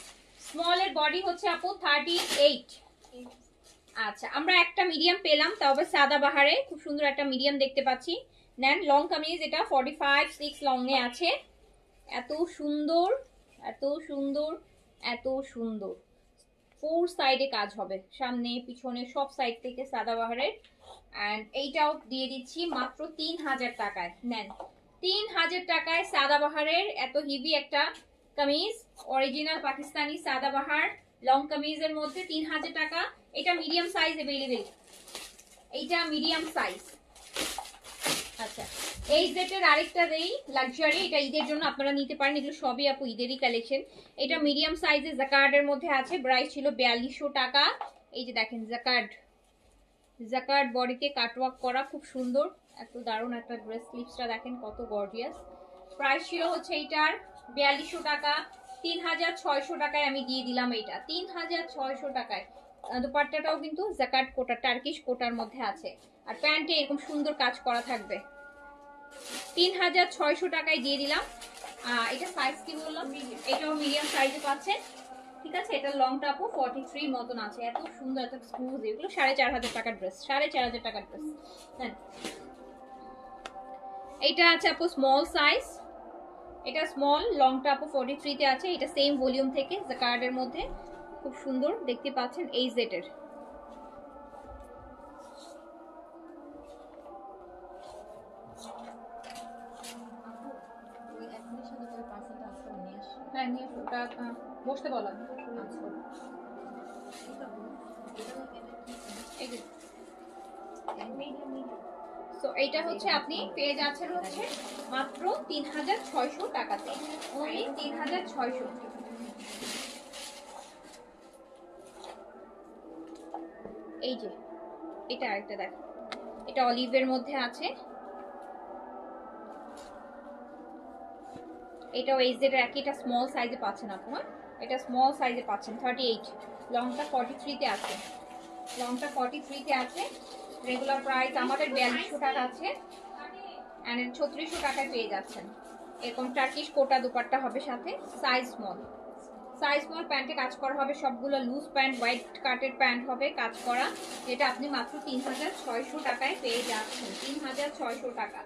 স্মল এর বডি হচ্ছে আপু 38। আচ্ছা আমরা একটা মিডিয়াম পেলাম, তবে সাদা বাহারে খুব সুন্দর একটা মিডিয়াম দেখতে পাচ্ছি। নেন লং কামিজ, এটা 45-6 লং এ আছে। এত সুন্দর, এত সুন্দর, এত সুন্দর। 4 সাইডে কাজ হবে, সামনে পিছনে সব সাইড থেকে সাদা বাহারের। এন্ড এইটাও দিয়ে দিচ্ছি মাত্র 3000 টাকায়। নেন 3000 টাকায় সাদা বাহারের এত হেভি একটা কামিজ, অরিজিনাল পাকিস্তানি সাদা বাহার লং কামিজের মধ্যে 3000 টাকা। এটা মিডিয়াম সাইজ अवेलेबल, এইটা মিডিয়াম সাইজ। আচ্ছা এই সেটের আরেকটা দেই লাক্সারি, এটা ঈদের জন্য আপনারা নিতে পারেন, এগুলো সবই আপু ঈদেরই কালেকশন। এটা মিডিয়াম সাইজে জাকার্ডের মধ্যে আছে, প্রাইস ছিল 4200 টাকা। এই যে দেখেন জাকার্ড, জাকার্ড বডিতে কাটওয়ার্ক করা, খুব সুন্দর, এত দারুণ একটা ড্রেস। স্লিভসটা দেখেন কত গর্জিয়াস। প্রাইস ছিল হচ্ছে এইটার 4200 টাকা। 3600 টাকায় আমি দিয়ে দিলাম এইটা, 3600 টাকায়। দুপাট্টাটাও কিন্তু জাকার্ড কোটা, টার্কিশ কোটার মধ্যে আছে, আর প্যান্টে এরকম সুন্দর কাজ করা থাকবে। 3600 টাকায় দিয়ে দিলাম। এটা সাইজ কি বললাম, এটাও মিডিয়াম সাইজে পাচ্ছেন, ঠিক আছে। এটা লংটা আপু 43 মতন আছে, এত সুন্দর, এত এক্সক্লুসিভ। এগুলো 4500 টাকার ড্রেস, 4500 টাকার ড্রেস। এইটা আছে আপু স্মল সাইজ, এটা স্মল, লংটা আপু 43 তে আছে। এটা সেম ভলিউম থেকে জাকার্ডের মধ্যে, খুব সুন্দর দেখতে পাচ্ছেন এইচজেড এর। হ্যাঁ নিয়ে ওটা বসতে বলা। তো এইটা হচ্ছে আপনি পেয়ে যাচ্ছেন হচ্ছে মাত্র 3600 টাকাতে, ওনলি 3600। এই যে এটা আরেকটা দেখ, এটা অলিভের মধ্যে আছে, এটাও এইচজেড এর একই, এটা স্মল সাইজে পাচ্ছেন আপনারা, এটা স্মল সাইজে পাচ্ছেন 38, লংটা 43 তে আছে, লংটা 43 তে আছে। রেগুলার প্রাইস আমাদের 4200 টাকা আছে, এন্ড 3600 টাকায় পেয়ে যাচ্ছেন। এরকম টার্কিশ কোটা দুপাট্টা হবে সাথে, সাইজ স্মল, সাইজ স্মল প্যান্টে কাজ করা হবে, সবগুলো লুজ প্যান্ট, হোয়াইট কাটের প্যান্ট হবে কাজ করা, যেটা আপনি মাত্র 3600 টাকায় পেয়ে যাচ্ছেন, 3600 টাকা।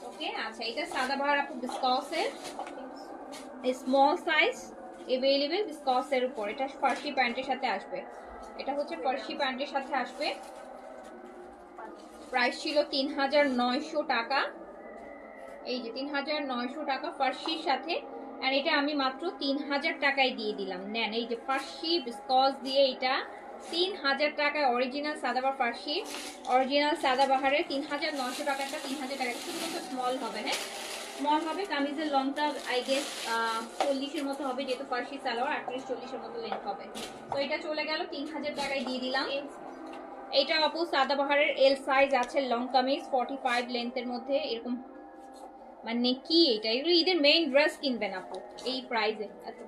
ওকে, আচ্ছা এটা সাদাবাহার আপু বিস্কসের স্মল সাইজ अवेलेबल, বিস্কসের উপর, এটা ফার্সি প্যান্টের সাথে আসবে, এটা হচ্ছে ফার্সি প্যান্টের সাথে আসবে। প্রাইস ছিল 3900 টাকা, এই যে 3900 টাকা ফার্সির সাথে, আর এটা আমি মাত্র 3000 টাকায় দিয়ে দিলাম। নেন, এই যে ফার্সি বিস্কস দিয়ে এটা 3000 টাকায়, অরিজিনাল সাদাবাহার ফার্সি, অরিজিনাল সাদাবাহারের 3900 টাকাটা 3000 টাকা, শুধুমাত্র স্মল হবে। হ্যাঁ, স্মল হবে, কামিজের লংটা আই গেস 40-এর মতো হবে, যেহেতু ফার্সি সালোয়ার 38-40-এর মতো লেন্থ হবে। তো এটা চলে গেল 3000 টাকায় দিয়ে দিলাম। এটা আপু সাদাবাহারের এল সাইজ আছে, লং কামিজ 45 লেন্থের মধ্যে, এরকম মানে কি এটা, এগুলো ঈদের মেইন ড্রেস কিনবেন আপু এই প্রাইসে। এত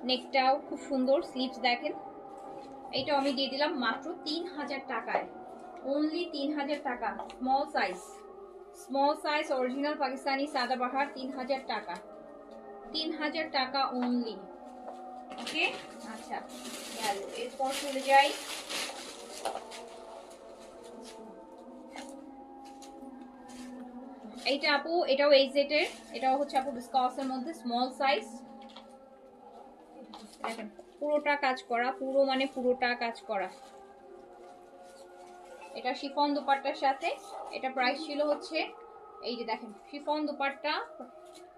নেকটাও খুব সুন্দর, স্লিভস দেখেন, এইটাও আমি দিয়ে দিলাম মাত্র 3000 টাকায়, অনলি 3000 টাকা, small size, small size original Pakistani সাদাবাহার 3000 টাকা, 3000 টাকা অনলি। ওকে, আচ্ছা এরপর চলে যাই, এইটা আপু, এটাও এইচজেড এর, এটাও হচ্ছে আপু বিস্কসের মধ্যে স্মল সাইজ, দেখেন পুরোটা কাজ করা, পুরো মানে পুরোটা কাজ করা, এটা শিফন দুপাট্টার সাথে। এটা প্রাইস ছিল হচ্ছে, এই যে দেখেন শিফন দুপাট্টা,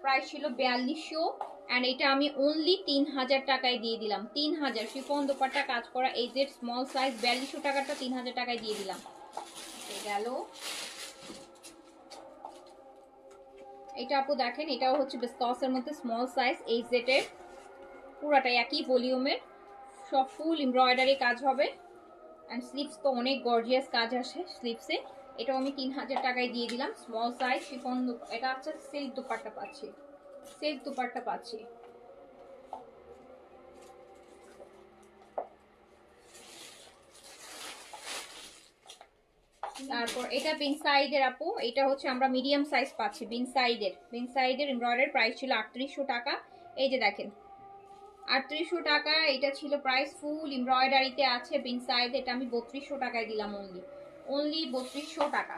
প্রাইস ছিল 4200, এন্ড এটা আমি অনলি 3000 টাকায় দিয়ে দিলাম, 3000 শিফন দুপাট্টা কাজ করা, এইচজেড স্মল সাইজ, 4200 টাকাটা 3000 টাকায় দিয়ে দিলাম। গেল এটা আপু দেখেন, এটাও হচ্ছে বিস্কসের মধ্যে স্মল সাইজ, এইচজেড এর, পুরাটাই একই ভলিউমের, সব ফুল এমব্রয়ডারি কাজ হবে, এন্ড স্লিভস তো অনেক গর্জিয়াস কাজ আসে স্লিভসে। এটাও আমি 3000 টাকায় দিয়ে দিলাম, স্মল সাইজ শিফন, এটা হচ্ছে সিল্ক দুপাট্টা পাচ্ছি, সিল্ক দুপাট্টা পাচ্ছি। তারপর এটা বিন সাইডের আপু, এটা হচ্ছে আমরা মিডিয়াম সাইজ পাচ্ছি, বিন সাইডের এমব্রয়ডারি, প্রাইস ছিল 3800 টাকা। এই যে দেখেন 3800 টাকা, এটা ছিল প্রাইস, ফুল এমব্রয়ডারিতে আছে বিন সাইড, এটা আমি 3200 টাকায় দিলাম, অনলি 3200 টাকা,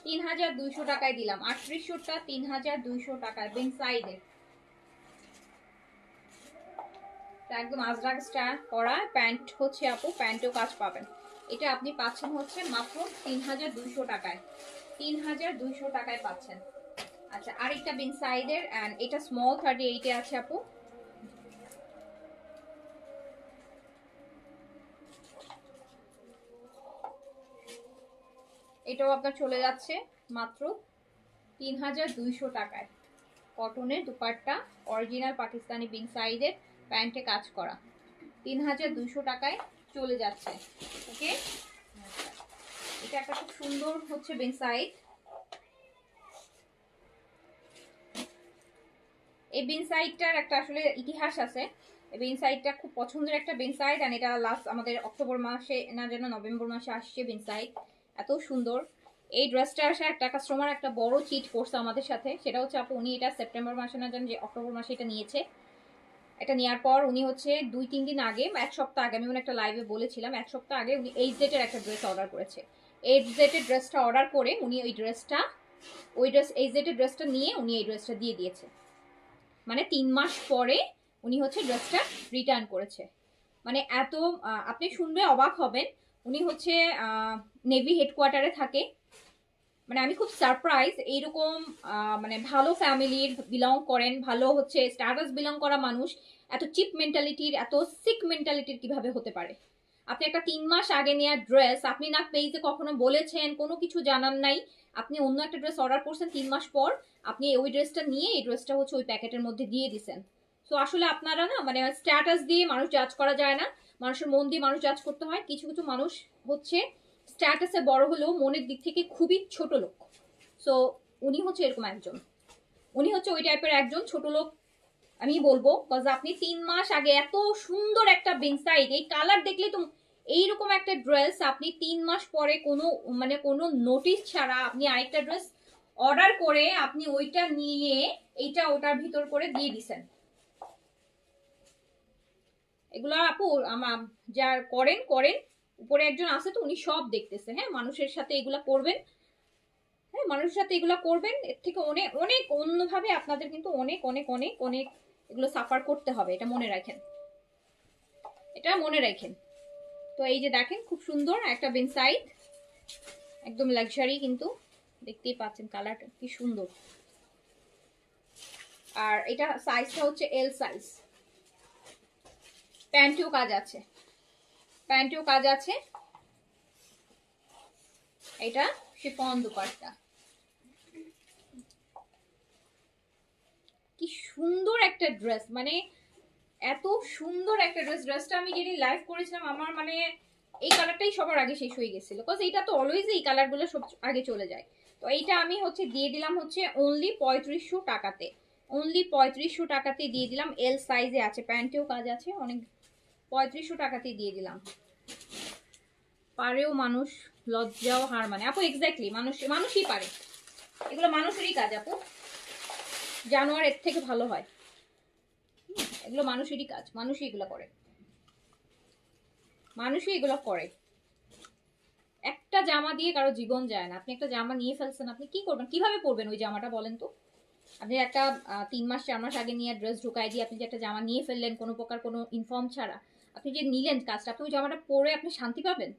3200 টাকায় দিলাম, 3800টা 3200 টাকায় বিন সাইডের, একদম আজরাকটা করা প্যান্ট হচ্ছে আপু, প্যান্টেও কাজ পাবেন। এটা আপনি পাচ্ছেন হচ্ছে মাত্র 3200 টাকায়, 3200 টাকায় পাচ্ছেন। আচ্ছা আরেকটা বিন সাইডের, এন্ড এটা স্মল 38 এ আছে আপু, এটাও আপনার চলে যাচ্ছে মাত্র 3200 টাকায়, কটনের দুপাট্টা, অরিজিনাল পাকিস্তানি বিন সাইডের, প্যান্টে কাজ করা, 3200 টাকায় চলে যাচ্ছে। ওকে, এটা একটা খুব সুন্দর হচ্ছে বিন সাইড, এই বিন সাইডটার একটা আসলে ইতিহাস আছে, এই বিন সাইডটা খুব পছন্দের একটা বিন সাইড, আর এটা লাস্ট আমাদের অক্টোবর মাসে না যেন নভেম্বর মাসে আসছে বিন সাইড, এত সুন্দর। এই ড্রেসটা আসে একটা কাস্টমার একটা বড় চিট করছে আমাদের সাথে, সেটা হচ্ছে আপু উনি এটা সেপ্টেম্বর মাসে না জানেন যে অক্টোবর মাসে এটা নিয়েছে, এটা নেওয়ার পর উনি হচ্ছে 2-3 দিন আগে, এক সপ্তাহ আগে, আমি একটা লাইভে বলেছিলাম, এক সপ্তাহ আগে উনি এইচজেড এর একটা ড্রেস অর্ডার করেছে, এইচজেড এর ড্রেসটা অর্ডার করে উনি এইচজেড এর ড্রেসটা নিয়ে উনি এই ড্রেসটা দিয়ে দিয়েছে, মানে 3 মাস পরে উনি হচ্ছে ড্রেসটা রিটার্ন করেছে। মানে এত আপনি শুনবে অবাক হবেন, উনি হচ্ছে নেভি হেডকোয়ার্টারে থাকে, মানে আমি খুব সারপ্রাইজ, এইরকম মানে ভালো ফ্যামিলির বিলং করেন, ভালো হচ্ছে স্ট্যাটাস বিলং করা মানুষ এত চিপ মেন্টালিটির, এত সিক মেন্টালিটির কিভাবে হতে পারে। আপনি একটা 3 মাস আগে নেওয়া ড্রেস, আপনি না পেজে কখনো বলেছেন, কোনো কিছু জানান নাই, আপনি অন্য একটা ড্রেস অর্ডার করছেন 3 মাস পর, আপনি ওই ড্রেসটা নিয়ে এই ড্রেসটা হচ্ছে ওই প্যাকেটের মধ্যে দিয়ে দিছেন। তো আসলে আপনারা না মানে স্ট্যাটাস দিয়ে মানুষ জাজ করা যায় না, মানুষের মন দিয়ে মানুষ জাজ করতে হয়। কিছু কিছু মানুষ হচ্ছে স্ট্যাটাসে বড় হলেও মনের দিক থেকে খুবই ছোট লোক। সো উনি হচ্ছে এরকম একজন, উনি হচ্ছে ওই টাইপের একজন ছোট লোক আমি বলবো। কজ আপনি 3 মাস আগে এত সুন্দর একটা বিনসাইড, এই কালার দেখলে তো এইরকম একটা ড্রেস আপনি 3 মাস পরে কোনো মানে কোনো নোটিস ছাড়া আপনি আরেকটা ড্রেস অর্ডার করে আপনি ওইটা নিয়ে এইটা ওটার ভিতর করে দিয়ে দিছেন। এগুলো আপু আমার যা করেন করেন, উপরে একজন আছে তো উনি সব দেখতেছে। হ্যাঁ, মানুষের সাথে এগুলা করবেন, হ্যাঁ মানুষের সাথে এগুলা করবেন, এর থেকে অনেক অনেক অন্যভাবে আপনাদের কিন্তু অনেক অনেক অনেক অনেক এগুলো সাফার করতে হবে, এটা মনে রাখেন, এটা মনে রাখেন। তো এই যে দেখেন খুব সুন্দর একটা বেনসাইড, একদম লাক্সারি, কিন্তু দেখতেই পাচ্ছেন কালারটা কি সুন্দর। আর এটা সাইজটা হচ্ছে এল সাইজ, প্যান্টেও কাজ আছে, প্যান্টেও কাজ আছে। এটা শিফন দুপাট্টা, কি সুন্দর একটা ড্রেস, মানে এত সুন্দর একটা ড্রেস। ড্রেসটা আমি যেদিন লাইভ করেছিলাম আমার মানে এই কালারটাই সবার আগে শেষ হয়ে গেছিল, বিকজ এইটা তো অলওয়েজ এই কালারগুলো সব আগে চলে যায়। তো এইটা আমি হচ্ছে দিয়ে দিলাম হচ্ছে অনলি 3500 টাকাতে, অনলি 3500 টাকাতে দিয়ে দিলাম। এল সাইজে আছে, প্যান্টেও কাজ আছে অনেক, 3500 টাকাতে দিয়ে দিলাম। পারেও মানুষ, লজ্জাও হার মানে আপু, এক্স্যাক্টলি মানুষ মানুষই পারে, এগুলো মানুষেরই কাজ আপু, জানোয়ার এর থেকে ভালো হয়। এগুলো মানুষেরই কাজ, মানুষই এগুলো করে, মানুষই এগুলো করে। একটা জামা দিয়ে কারো জীবন যায় না। আপনি একটা জামা নিয়ে ফেলছেন, আপনি কি করবেন, কিভাবে পরবেন ওই জামাটা বলেন তো? আপনি একটা 3 মাস 4 মাস আগে নিয়ে ড্রেস ঢুকাই দিয়ে আপনি যে একটা জামা নিয়ে ফেললেন কোনো প্রকার কোনো ইনফর্ম ছাড়া, আপনি যে নিলেন কাজটা, আপনি ওই জামাটা পরে আপনি শান্তি পাবেন?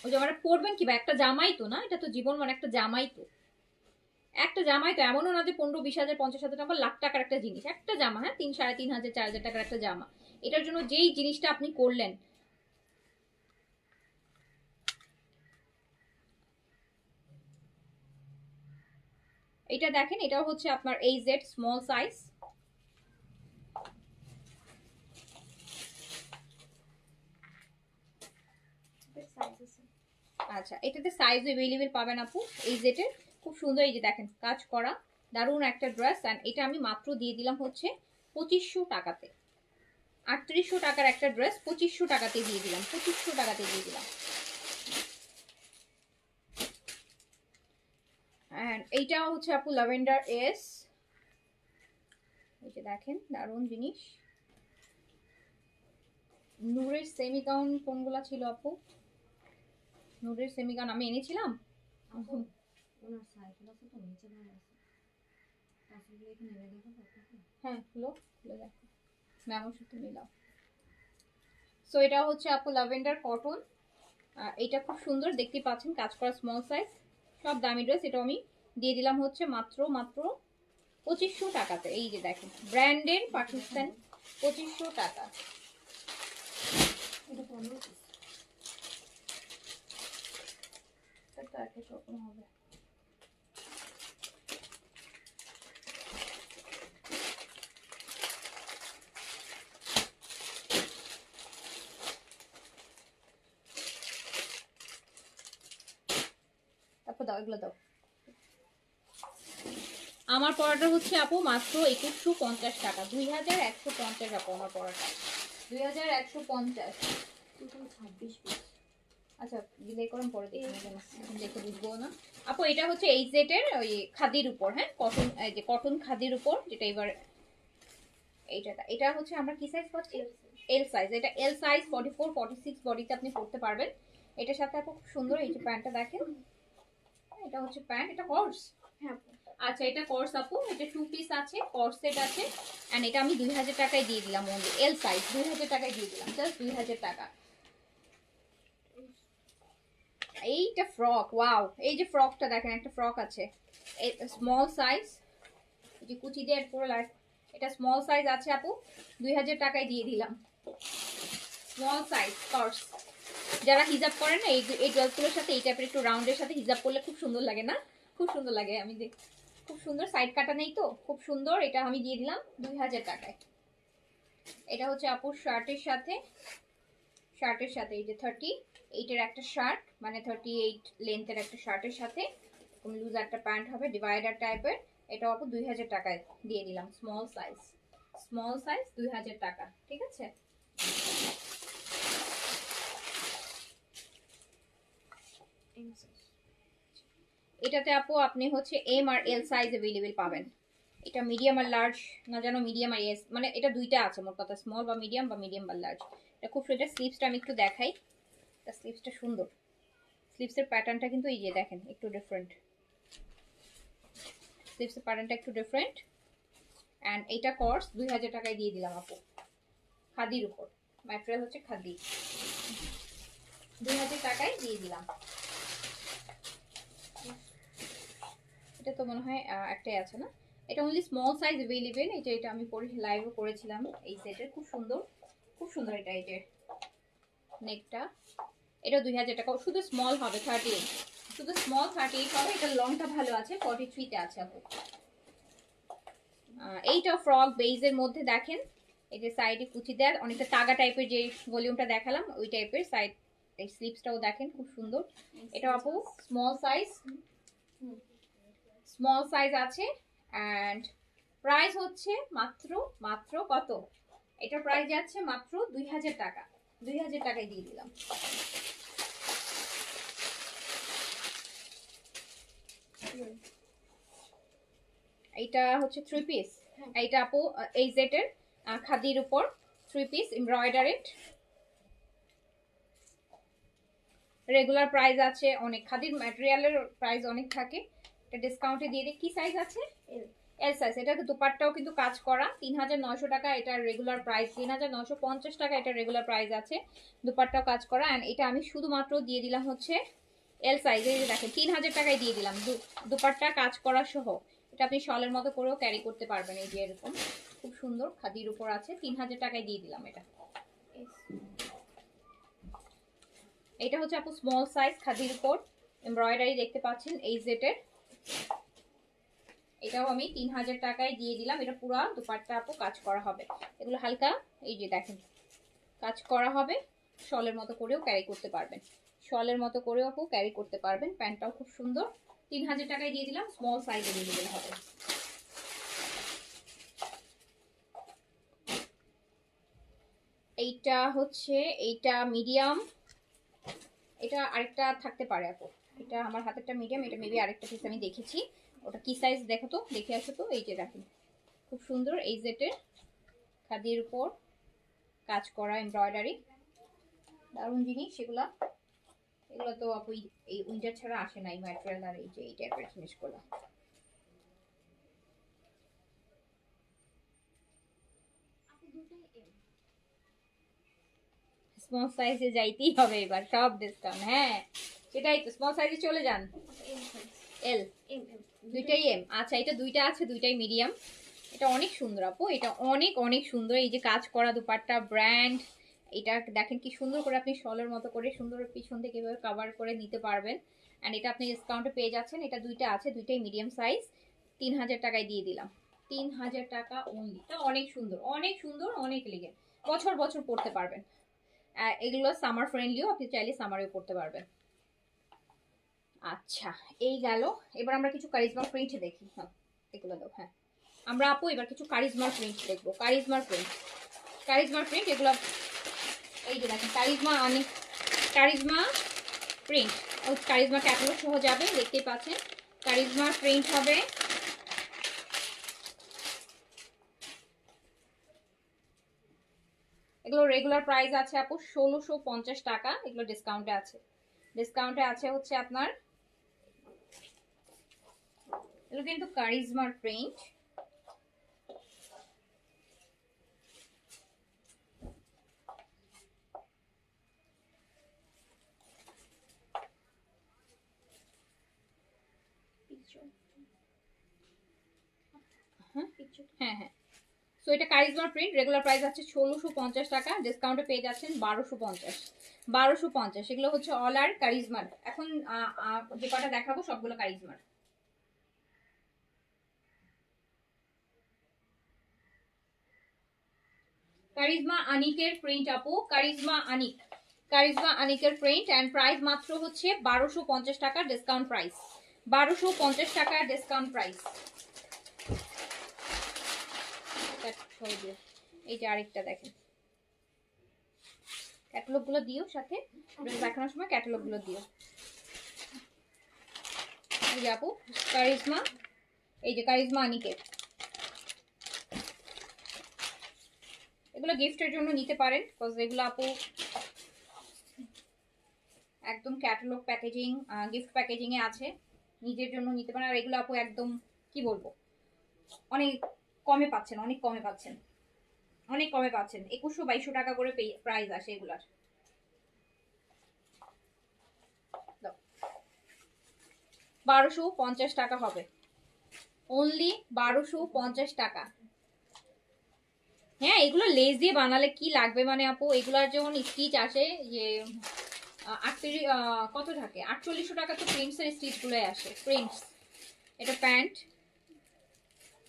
ওই জামাটা পরবেন কি, বা একটা জামাই তো না, এটা তো জীবন, মানে একটা জামাই তো, একটা জামাই তো, এমনও না যে 15-20 হাজার 50,000 টাকা লাখ টাকার একটা জিনিস, একটা জামা, হ্যাঁ 3,500 4,000 টাকার একটা জামা, এটার জন্য যেই জিনিসটা আপনি করলেন। এটা দেখেন, এটাও হচ্ছে আপনার এই জেড স্মল সাইজ, আচ্ছা এটাতে সাইজ অ্যাভেলেবেল পাবেন আপু এই জেটের, খুব সুন্দর। এই যে দেখেন কাজ করা দারুণ একটা ড্রেস, অ্যান্ড এটা আমি মাত্র দিয়ে দিলাম হচ্ছে 2500 টাকাতে। 3800 টাকার একটা ড্রেস 2500 টাকাতে দিয়ে দিলাম, 2500 টাকাতে দিয়ে দিলাম। অ্যান্ড এইটাও হচ্ছে আপু ল্যাভেন্ডার এস, এই যে দেখেন দারুণ জিনিস। নূরের সেমি গাউন কোনগুলা ছিল আপু? নূরের সেমি গাউন আমি এনেছিলাম, হ্যাঁ খুলো খুলে দেখো ম্যামের সাথে মিলাও। সো এটা হচ্ছে আপু ল্যাভেন্ডার কটন, এটা খুব সুন্দর দেখতে পাচ্ছেন, কাজ করা স্মল সাইজ, সব দামি ড্রেস। এটা আমি দিয়ে দিলাম হচ্ছে মাত্র মাত্র 2500 টাকাতে। এই যে দেখেন ব্র্যান্ডের পাকিস্তান, 2500 টাকা। এটা 15 পিস, এটা একটা কখন হবে? তারপর দাও এগুলো দাও। আমার পড়াটা হচ্ছে আপু মাত্র 2150 টাকা, 2150 আপু আমার পড়াটা, 2150। 26 পিস। আচ্ছা ডিলে করুন, পরে দেখে বুঝবো না আপু। এটা হচ্ছে এই সেটের ওই খাদির উপর, হ্যাঁ কটন, এই যে কটন খাদির উপর, যেটা এবার এইটা, এটা হচ্ছে আমরা কি সাইজ পাচ্ছি? L size. এটা এল সাইজ 44 46 বডিতে আপনি পড়তে পারবেন। এটার সাথে আপু খুব সুন্দর এই যে প্যান্টটা দেখেন, এটা হচ্ছে প্যান্ট, এটা কর্স, হ্যাঁ আচ্ছা এটা কর্স আপু, এটা 2 পিস আছে, কর্স সেট আছে। এন্ড এটা আমি 2000 টাকায় দিয়ে দিলাম, অনলি এল সাইজ 2000 টাকায় দিয়ে দিলাম, জাস্ট 2000 টাকা। এইটা ফ্রক, ওয়াও, এই যে ফ্রকটা দেখেন, একটা ফ্রক আছে স্মল সাইজ, এই যে কুচি দিয়ে পুরো লাইট, এটা স্মল সাইজ আছে আপু, 2000 টাকায় দিয়ে দিলাম, স্মল সাইজ কর্স। যারা হিজাব করেন না এই ড্রেসগুলোর সাথে এই টাইপের একটু রাউন্ডের সাথে হিজাব করলে খুব সুন্দর লাগে না? খুব সুন্দর লাগে, আমি দেখ খুব সুন্দর, সাইড কাটা নেই তো, খুব সুন্দর। এটা আমি দিয়ে দিলাম 2000 টাকায়, এটা হচ্ছে আপুর শার্টের সাথে এই যে 38-এর একটা শার্ট, মানে 38 লেন্থের একটা শার্টের সাথে লুজ একটা প্যান্ট হবে ডিভাইডার টাইপের। এটা আপু 2000 টাকায় দিয়ে দিলাম, স্মল সাইজ 2000 টাকা। ঠিক আছে, এটাতে আপু আপনি হচ্ছে M R L size available পাবেন। এটা মিডিয়াম আর লার্জ না জানো, মিডিয়াম আর এস, মানে এটা দুইটা আছে মোট কথা, স্মল বা মিডিয়াম বা লার্জ। এটা খুব সুন্দর। স্লিভসটা আমি একটু দেখাই, এটা স্লিভসটা সুন্দর। স্লিভসের প্যাটার্নটা কিন্তু এই যে দেখেন একটু ডিফারেন্ট, স্লিভসের প্যাটার্নটা একটু ডিফারেন্ট। অ্যান্ড এইটা কস্ট 2000 টাকায় দিয়ে দিলাম আপু, খাদির উপর, ম্যাটেরিয়াল হচ্ছে খাদি, 2000 টাকায় দিয়ে দিলাম। এটা তো মনে হয় একটাই আছে না, এটা অনলি স্মল সাইজ अवेलेबल। এটা আমি পরে লাইভও করেছিলাম এই সেটের, খুব সুন্দর এটা। এই যে নেকটা, এটা 2000 টাকা, শুধু স্মল হবে 38, শুধু স্মল 38 হবে। এটা লংটা ভালো আছে, 43 তে আছে আপু। এইটা ফ্রক বেজের মধ্যে দেখেন, এই যে সাইডে কুচি দেওয়া অনেকটা তাগা টাইপের, যে ভলিউমটা দেখালাম ওই টাইপের। সাইড এই স্লিভসটাও দেখেন খুব সুন্দর। এটা আপু স্মল সাইজ আছে। অ্যান্ড প্রাইস হচ্ছে মাত্র কত, এটার প্রাইস যাচ্ছে মাত্র 2000 টাকা। 2000 টাকায় দিয়ে দিলাম। এইটা হচ্ছে 3 পিস। এইটা আপু এই সেটের খাদির উপর 3 পিস এমব্রয়ডারিড। রেগুলার প্রাইস আছে অনেক, খাদির ম্যাটেরিয়ালের প্রাইস অনেক থাকে, এটা ডিসকাউন্টে দিয়ে দিই। কি সাইজ আছে? L size. এটা দুপাট্টাও কিন্তু কাজ করা, 3900 টাকা এটার রেগুলার প্রাইস, 3950 টাকা এটার রেগুলার প্রাইস আছে। দুপাট্টাও কাজ করা। অ্যান্ড এটা আমি শুধুমাত্র দিয়ে দিলাম হচ্ছে এল সাইজ। এই যে দেখেন 3000 টাকায় দিয়ে দিলাম, দুপাট্টা কাজ করা সহ। এটা আপনি শলের মতো করেও ক্যারি করতে পারবেন। এই যে এরকম খুব সুন্দর খাদির উপর আছে, 3000 টাকায় দিয়ে দিলাম এটা। এটা হচ্ছে আপু স্মল সাইজ খাদির উপর এমব্রয়ডারি দেখতে পাচ্ছেন এই সেটের, এটাও আমি 3000 টাকায় দিয়ে দিলাম। এটা পুরো দুপাট্টা আপু কাজ করা হবে, এগুলো হালকা এই যে দেখেন কাজ করা হবে, শলের মতো করেও ক্যারি করতে পারবেন, শলের মতো করেও আপু ক্যারি করতে পারবেন। প্যান্টটাও খুব সুন্দর, 3000 টাকায় দিয়ে দিলাম, স্মল সাইজে দিয়ে দিলে হবে। এইটা মিডিয়াম, এটা আরেকটা থাকতে পারে আপু, এটা আমার হাতেরটা মিডিয়াম, এটা মেবি আরেকটা পিস আমি দেখেছি, ওটা কি সাইজ দেখো তো, দেখে আসো তো। এই যে দেখেন খুব সুন্দর এই সেটের খাদির উপর কাজ করা এমব্রয়ডারি, দারুণ জিনিস এগুলো তো আপু এই উইন্টার ছাড়া আসে না এই ম্যাটেরিয়াল আর এই যে এই টাইপের জিনিসগুলো। স্মল সাইজে যাইতেই হবে এবার, সব ডিসকাউন্ট। হ্যাঁ সেটাই তো, স্মল সাইজে চলে যান। এল দুইটাই এম। আচ্ছা এটা দুইটা আছে, দুইটাই মিডিয়াম। এটা অনেক সুন্দর আপু, এটা অনেক সুন্দর। এই যে কাজ করা দুপাট্টা ব্র্যান্ড, এটা দেখেন কি সুন্দর করে আপনি শলের মতো করে সুন্দর পিছন থেকে এভাবে কভার করে নিতে পারবেন। অ্যান্ড এটা আপনি ডিসকাউন্টে পেয়ে যাচ্ছেন। এটা দুইটা আছে, দুইটাই মিডিয়াম সাইজ, 3000 টাকায় দিয়ে দিলাম, 3000 টাকা অনলি। এটা অনেক সুন্দর, অনেক এলিগেন্ট, বছর পড়তে পারবেন। এগুলো সামার ফ্রেন্ডলিও, আপনি চাইলে সামারেও পড়তে পারবেন। আচ্ছা এই গেল, এবার আমরা কিছু কারিজমা প্রিন্ট দেখি। হ্যাঁ এগুলো দাও। হ্যাঁ আমরা আপু এবার কিছু কারিজমার প্রিন্ট দেখবো, কারিজমার প্রিন্ট এগুলো। এই যে দেখেন কারিজমা প্রিন্ট, কারিজমা ক্যাটালগ সহ যাবে, দেখতেই পাচ্ছেন কারিজমা প্রিন্ট হবে। এগুলো রেগুলার প্রাইস আছে আপু 1650 টাকা, এগুলো ডিসকাউন্টে আছে হচ্ছে আপনার, এগুলো কিন্তু কারিজমার প্রিন্ট। হ্যাঁ সো এটা কারিজমার প্রিন্ট, রেগুলার প্রাইস আছে 1650 টাকা, ডিসকাউন্টে পেয়ে যাচ্ছেন 1250। এগুলো হচ্ছে অল আর কারিজমার। এখন যে কটা দেখাবো সবগুলো কারিজমার। কারিজমা আনিকের প্রিন্ট আপু, কারিজমা আনিকের প্রিন্ট এন্ড প্রাইস মাত্র হচ্ছে 1250 টাকা ডিসকাউন্ট প্রাইস, 1250 টাকা ডিসকাউন্ট প্রাইস। এই যে আরেকটা দেখেন, ক্যাটালগ গুলো দিও সাথে, দেখানোর সময় ক্যাটালগ গুলো দিও। এই যে আপু কারিজমা, এই যে কারিজমা আনিকের, এগুলো গিফটের জন্য নিতে পারেন, বিকজ এগুলো আপু একদম ক্যাটালগ প্যাকেজিং, গিফট প্যাকেজিং এ আছে, নিজের জন্য নিতে পারেন। আর এগুলো আপু একদম কি বলবো, অনেক কমে পাচ্ছেন, অনেক কমে পাচ্ছেন, অনেক কমে পাচ্ছেন। 2100-2200 টাকা করে প্রাইস আসে এগুলার। 1250 টাকা হবে, অনলি 1250 টাকা। হ্যাঁ, এগুলো লেস দিয়ে বানালে কি লাগবে মানে আপু, এগুলার যখন স্টিচ আসে যে 38 কত থাকে, 4800 টাকা তো প্রিন্টস এর স্টিচ গুলোই আসে, প্রিন্টস। এটা প্যান্ট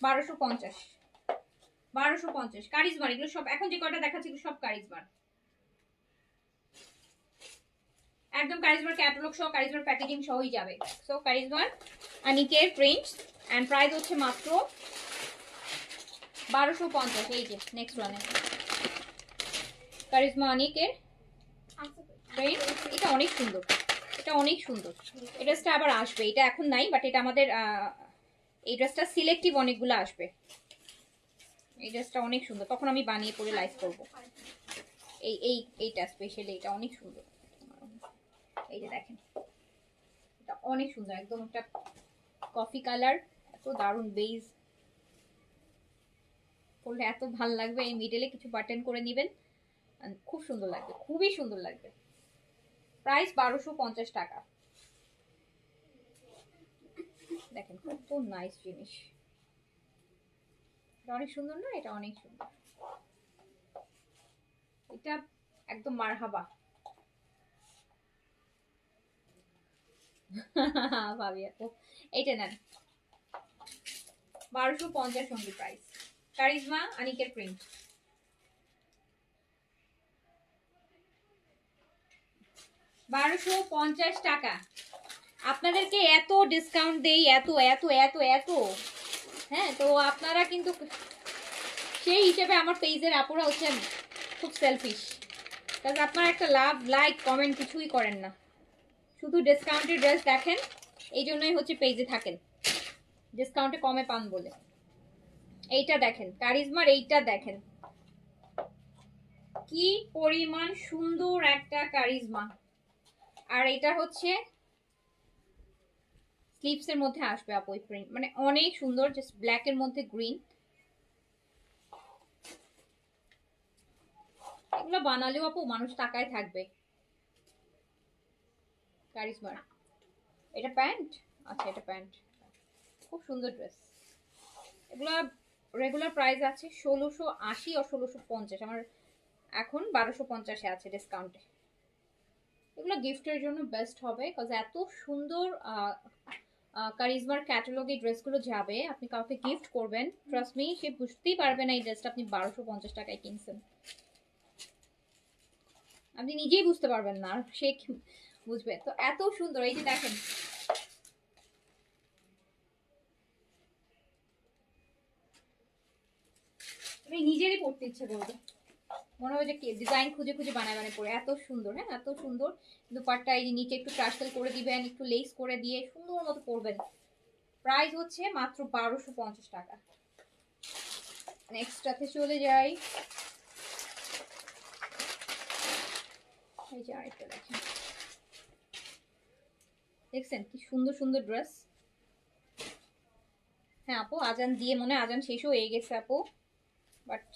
1250, 1250 কারিজমার, এগুলো সব এখন যে কয়টা দেখাচ্ছি এগুলো সব কারিজমার, একদম কারিজমার ক্যাটালগ সহ, কারিজমার প্যাকেজিং সহই যাবে। সো কারিজমার আনিকের প্রিন্টস এন্ড প্রাইস হচ্ছে মাত্র 1250। এই যে নেক্সট ওয়ানে কারিজমা আনিকের প্রিন্ট, এটা অনেক সুন্দর, এটা অনেক সুন্দর। এই ড্রেসটা আবার আসবে, এটা এখন নাই, বাট এটা আমাদের এই ড্রেসটা সিলেক্টিভ অনেকগুলো আসবে। এই ড্রেসটা অনেক সুন্দর, তখন আমি বানিয়ে পরে লাইভ করব। এইটা স্পেশালি এটা অনেক সুন্দর। এই যে দেখেন, এটা অনেক সুন্দর, একদম একটা কফি কালার, এত দারুণ বেজ পরলে এত ভালো লাগবে। এই মিডলে কিছু বাটন করে নেবেন, খুব সুন্দর লাগবে, খুবই সুন্দর লাগবে। প্রাইস 1250 টাকা। দেখেন কত নাইস জিনিস, এটা অনেক সুন্দর না, এটা অনেক সুন্দর, এটা একদম মারহাবা। ভাবি আপু এইটা নেন, 1250 অনলি প্রাইস, কারিজমা আনিকের প্রিন্ট। 1250 টাকা। আপনাদেরকে এত ডিসকাউন্ট দেই, এত এত এত এত, হ্যাঁ, তো আপনারা কিন্তু সেই হিসেবে আমার পেজের আপুরা হচ্ছেন খুব সেলফিশ, কারণ আপনারা একটা লাভ, লাইক, কমেন্ট কিছুই করেন না, শুধু ডিসকাউন্টের ড্রেস দেখেন, এই জন্যই হচ্ছে পেজে থাকেন, ডিসকাউন্টে কমে পান বলে। এইটা দেখেন কারিজমার, এইটা দেখেন কি পরিমাণ সুন্দর একটা কারিজমা। আর এটা হচ্ছে স্লিভস এর মধ্যে আসবে আপু এই প্রিন্ট, মানে অনেক সুন্দর, জাস্ট ব্ল্যাক এর মধ্যে গ্রিন। এগুলো বানালেও আপু মানুষ টাকায় থাকবে। কারিজমার এটা প্যান্ট, আচ্ছা এটা প্যান্ট, খুব সুন্দর ড্রেস। এগুলা রেগুলার প্রাইস আছে 1680 আর 1650, আমার এখন 1250-এ আছে ডিসকাউন্টে। এগুলো গিফটের জন্য বেস্ট হবে, কজ এত সুন্দর কারিজমার ক্যাটালগে ড্রেসগুলো যাবে, আপনি কাউকে গিফট করবেন, ট্রাস্ট মি, সে বুঝতেই পারবে না এই ড্রেসটা আপনি 1250 টাকায় কিনছেন, আপনি নিজেই বুঝতে পারবেন না, আর সে বুঝবে। তো এত সুন্দর, এই যে দেখেন আমি নিজেরই পড়তে ইচ্ছে করবে, মনে হয় যে ডিজাইন খুঁজে খুঁজে বানায় বানায় পরে, এত সুন্দর। হ্যাঁ, এত সুন্দর। দুপাট্টা এই যে নিচে একটু টার্সেল করে দিবেন, একটু লেস করে দিয়ে সুন্দর মতো পরবেন। প্রাইস হচ্ছে মাত্র 1250 টাকা। নেক্সটটাতে চলে যাই, এই যে আরেকটা দেখেন, দেখছেন কি সুন্দর সুন্দর ড্রেস। হ্যাঁ আপু, আজান দিয়ে মনে হয় আজান শেষও হয়ে গেছে আপু, বাট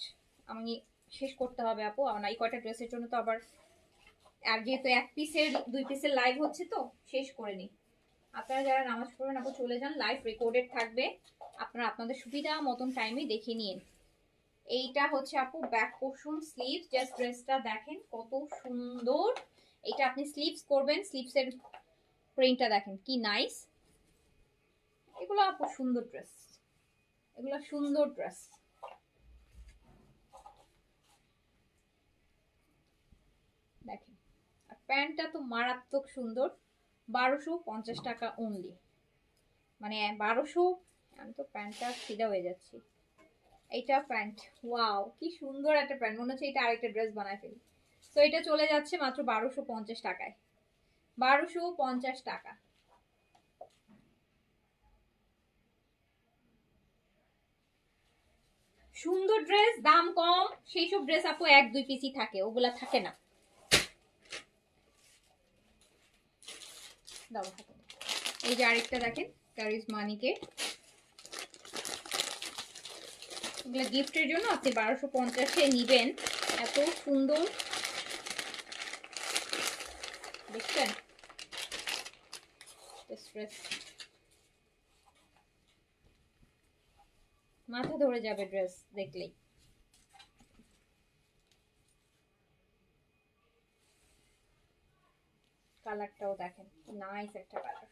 আমি শেষ করতে হবে আপু, আমার এই কয়টা ড্রেসের জন্য তো আবার, আর যেহেতু 1 পিসের 2 পিসের লাইভ হচ্ছে তো শেষ করে নিই। আপনারা যারা নামাজ পড়বেন আপু চলে যান, লাইভ রেকর্ডেড থাকবে, আপনারা আপনাদের সুবিধা মতন টাইমে দেখে নিন। এইটা হচ্ছে আপু ব্যাক পোর্শন, স্লিভস, জাস্ট ড্রেসটা দেখেন কত সুন্দর। এটা আপনি স্লিভস করবেন, স্লিভসের প্রিন্টটা দেখেন কি নাইস। এগুলো আপু সুন্দর ড্রেস, এগুলো সুন্দর ড্রেস। প্যান্টটা তো মারাত্মক সুন্দর, 1250 টাকা অনলি। মানে 1200, আমি তো প্যান্টটা ফিদা হয়ে যাচ্ছি। এইটা প্যান্ট, ওয়াও কি সুন্দর একটা প্যান্ট, মনে হচ্ছে এটা আরেকটা ড্রেস বানায় ফেলি। তো এটা চলে যাচ্ছে মাত্র 1250 টাকায়, 1250 টাকা। সুন্দর ড্রেস, দাম কম, সেই সব ড্রেস আপু 1-2 পিসই থাকে, ওগুলা থাকে না। এই যে আরেকটা দেখেন, কারিজমানিকে, এগুলো গিফটের জন্য আপনি 1250-এ নিবেন। এত সুন্দর দেখছেন, মাথা ধরে যাবে ড্রেস দেখলেই। কালারটাও দেখেন, নাইস একটা কালার।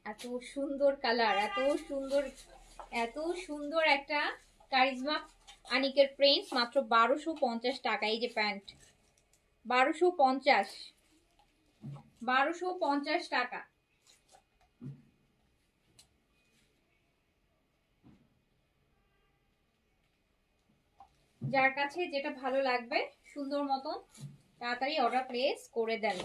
এত সুন্দর কালার, এত সুন্দর, এত সুন্দর একটা কারিজমা আনিকের প্রিন্ট, মাত্র 1250 টাকা। এই যে প্যান্ট, 1250, 1250 টাকা। যার কাছে যেটা ভালো লাগবে সুন্দর মতন তাড়াতাড়ি অর্ডার প্লেস করে দেন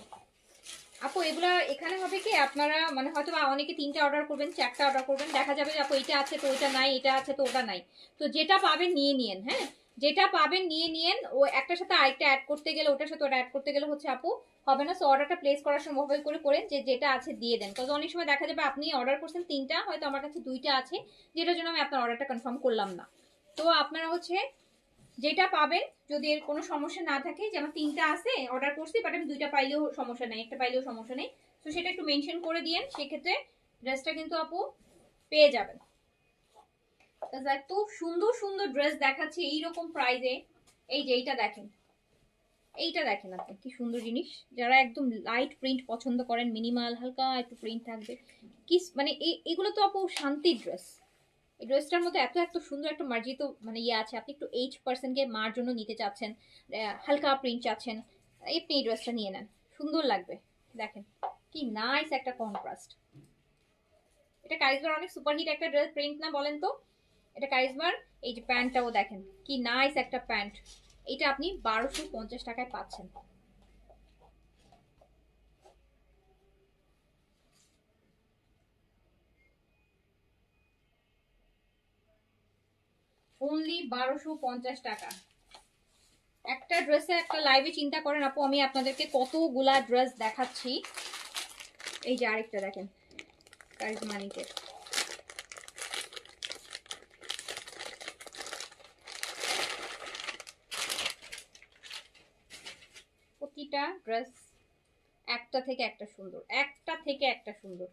আপু। এগুলা এখানে হবে কি, আপনারা মানে হয়তো অনেকে 3টা অর্ডার করবেন, 4টা অর্ডার করবেন, দেখা যাবে যে আপু এটা আছে তো ওটা নাই, এটা আছে তো ওটা নাই। তো যেটা পাবেন নিয়ে নিয়েন, হ্যাঁ যেটা পাবেন নিয়ে নিয়েন। ও একটার সাথে আরেকটা অ্যাড করতে গেলে, ওটার সাথে ওটা অ্যাড করতে গেলে হচ্ছে আপু হবে না। সো অর্ডারটা প্লেস করার সময় মোবাইল করে করেন যে যেটা আছে দিয়ে দেন। কারণ অনেক সময় দেখা যাবে আপনি অর্ডার করছেন 3টা, হয়তো আমার কাছে 2টা আছে, যেটার জন্য আমি আপনার অর্ডারটা কনফার্ম করলাম না। তো আপনারা হচ্ছে যেটা পাবেন, যদি এর কোনো সমস্যা না থাকে, যে আমার 3টা আছে অর্ডার করছি বাট আমি 2টা পাইলেও সমস্যা নেই, একটা পাইলেও সমস্যা নেই, তো সেটা একটু মেনশন করে দিয়েন, সেক্ষেত্রে ড্রেসটা কিন্তু আপু পেয়ে যাবেন। এত সুন্দর সুন্দর ড্রেস দেখাচ্ছি এইরকম প্রাইজে। এই যে এইটা দেখেন, এইটা দেখেন আপনি কি সুন্দর জিনিস। যারা একদম লাইট প্রিন্ট পছন্দ করেন, মিনিমাল হালকা একটু প্রিন্ট থাকবে, কি মানে এগুলো তো আপু শান্তির ড্রেস। এই ড্রেসটার মধ্যে এত এত সুন্দর একটা মার্জিত মানে ইয়ে আছে। আপনি একটু এইজ পার্সনকে মার জন্য নিতে চাচ্ছেন, হালকা প্রিন্ট চাচ্ছেন, আপনি এই ড্রেসটা নিয়ে নেন, সুন্দর লাগবে। দেখেন কি নাইস একটা কন্ট্রাস্ট। এটা কারিজমার অনেক সুপারহিট একটা ড্রেস প্রিন্ট না, বলেন তো? এটা কারিজমার। এই যে প্যান্টটাও দেখেন কি নাইস একটা প্যান্ট, এটা আপনি 1250 টাকায় পাচ্ছেন। অনলি 1250 টাকা। একটা ড্রেসে একটা লাইভে চিন্তা করেন আপু, আমি আপনাদেরকে কতগুলা ড্রেস দেখাচ্ছি। এই যে আরেকটা দেখেন, কারিজমানিকের, প্রতিটা ড্রেস একটা থেকে একটা সুন্দর, একটা থেকে একটা সুন্দর,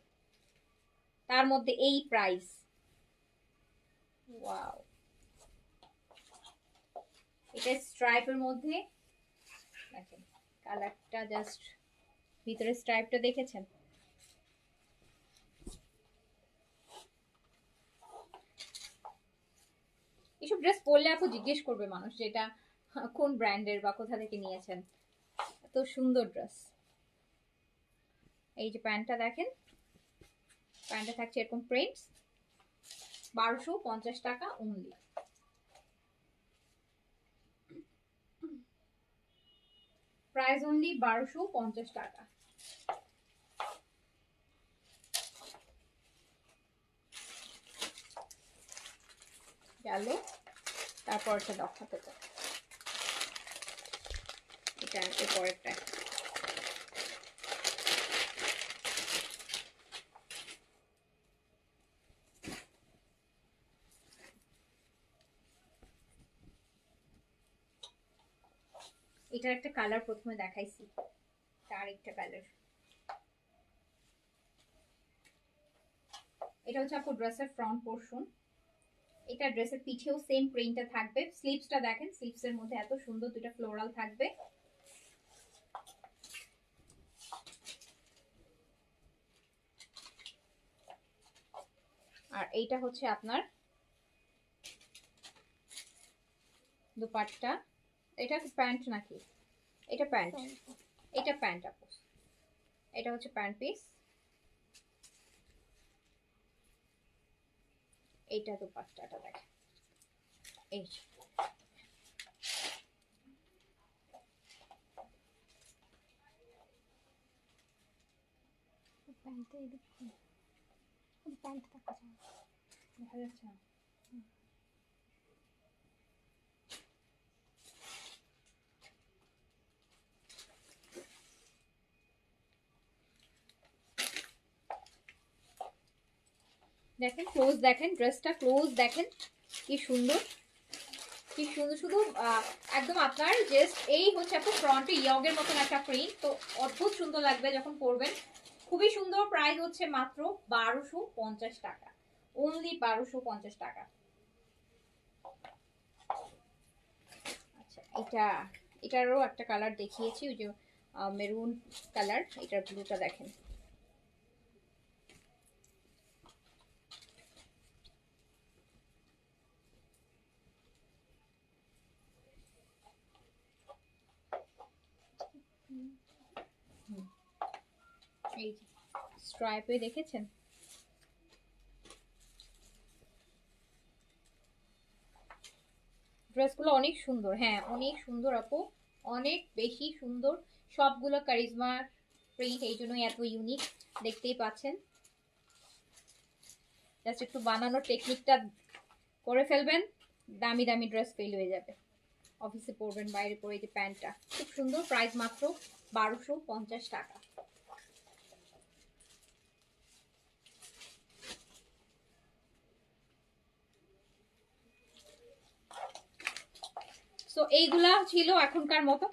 তার মধ্যে এই প্রাইস। ওয়াও, এটা স্ট্রাইপের মধ্যে দেখেন, কালারটা জাস্ট, ভিতরে স্ট্রাইপটা দেখেছেন? এসব ড্রেস পরলে আপু জিজ্ঞেস করবে মানুষ যে এটা কোন ব্র্যান্ডের বা কোথা থেকে নিয়েছেন, এত সুন্দর ড্রেস। এই যে প্যান্টটা দেখেন, প্যান্টটা থাকছে এরকম প্রিন্টস, 1250 টাকা অনলি। প্রাইস অনলি 1250 টাকা। গেল, তারপর একটা দেখাতে তো, এটা এরপরেরটা। এটার একটা কালার প্রথমে দেখাইছি, তার একটা কালার। এটা হচ্ছে আপু ড্রেসের ফ্রন্ট পোর্শন। এটা ড্রেসের পিঠেও সেম প্রিন্টটা থাকবে। স্লিভসটা দেখেন, স্লিভসের মধ্যে এত সুন্দর দুটো ফ্লোরাল থাকবে। আর এইটা হচ্ছে আপনার দুপাট্টা। এটা প্যান্ট নাকি? এটা প্যান্ট, এটা প্যান্ট আপু। এটা হচ্ছে প্যান্ট পিস, এইটা দুপাট্টাটা দেখেন। এই যে। দেখা যাচ্ছে না? দেখেন ক্লোজ, দেখেন ড্রেসটা ক্লোজ দেখেন কি সুন্দর, কি সুন্দর। শুধু একদম আপনার জাস্ট এই হচ্ছে আপনার ফ্রন্টে ইয়গের মতন একটা প্রিন্ট, তো অদ্ভুত সুন্দর লাগবে যখন পরবেন। খুবই সুন্দর। প্রাইস হচ্ছে মাত্র 1250 টাকা, অনলি 1250 টাকা। আচ্ছা, এটারও একটা কালার দেখিয়েছি, ওই যে মেরুন কালার, এটার ব্লুটা দেখেন। এই যে স্ট্রাইপে দেখেছেন, ড্রেসগুলো অনেক সুন্দর। হ্যাঁ অনেক সুন্দর আপু, অনেক বেশি সুন্দর। সবগুলো কারিজমা প্রিন্ট, এই জন্যই এত ইউনিক, দেখতেই পাচ্ছেন। জাস্ট একটু বানানোর টেকনিকটা করে ফেলবেন, দামি দামি ড্রেস ফেল হয়ে যাবে। অফিসে পরবেন, বাইরে পরে। এই যে প্যান্টটা খুব সুন্দর, প্রাইস মাত্র 1250 টাকা। সো এইগুলা ছিল এখনকার মতো।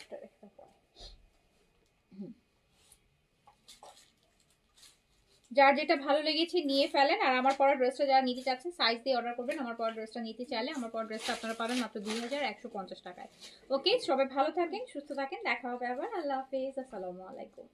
যার যেটা ভালো লেগেছে নিয়ে ফেলেন। আর আমার পরা ড্রেসটা যারা নিতে চাচ্ছেন সাইজ দিয়ে অর্ডার করবেন। আমার পরা ড্রেসটা নিতে চাইলে আমার পরা ড্রেসটা আপনারা পাবেন মাত্র 2150 টাকায়। ওকে, সবাই ভালো থাকেন, সুস্থ থাকেন, দেখা হবে আবার। আল্লাহ হাফেজ, আসসালামু আলাইকুম।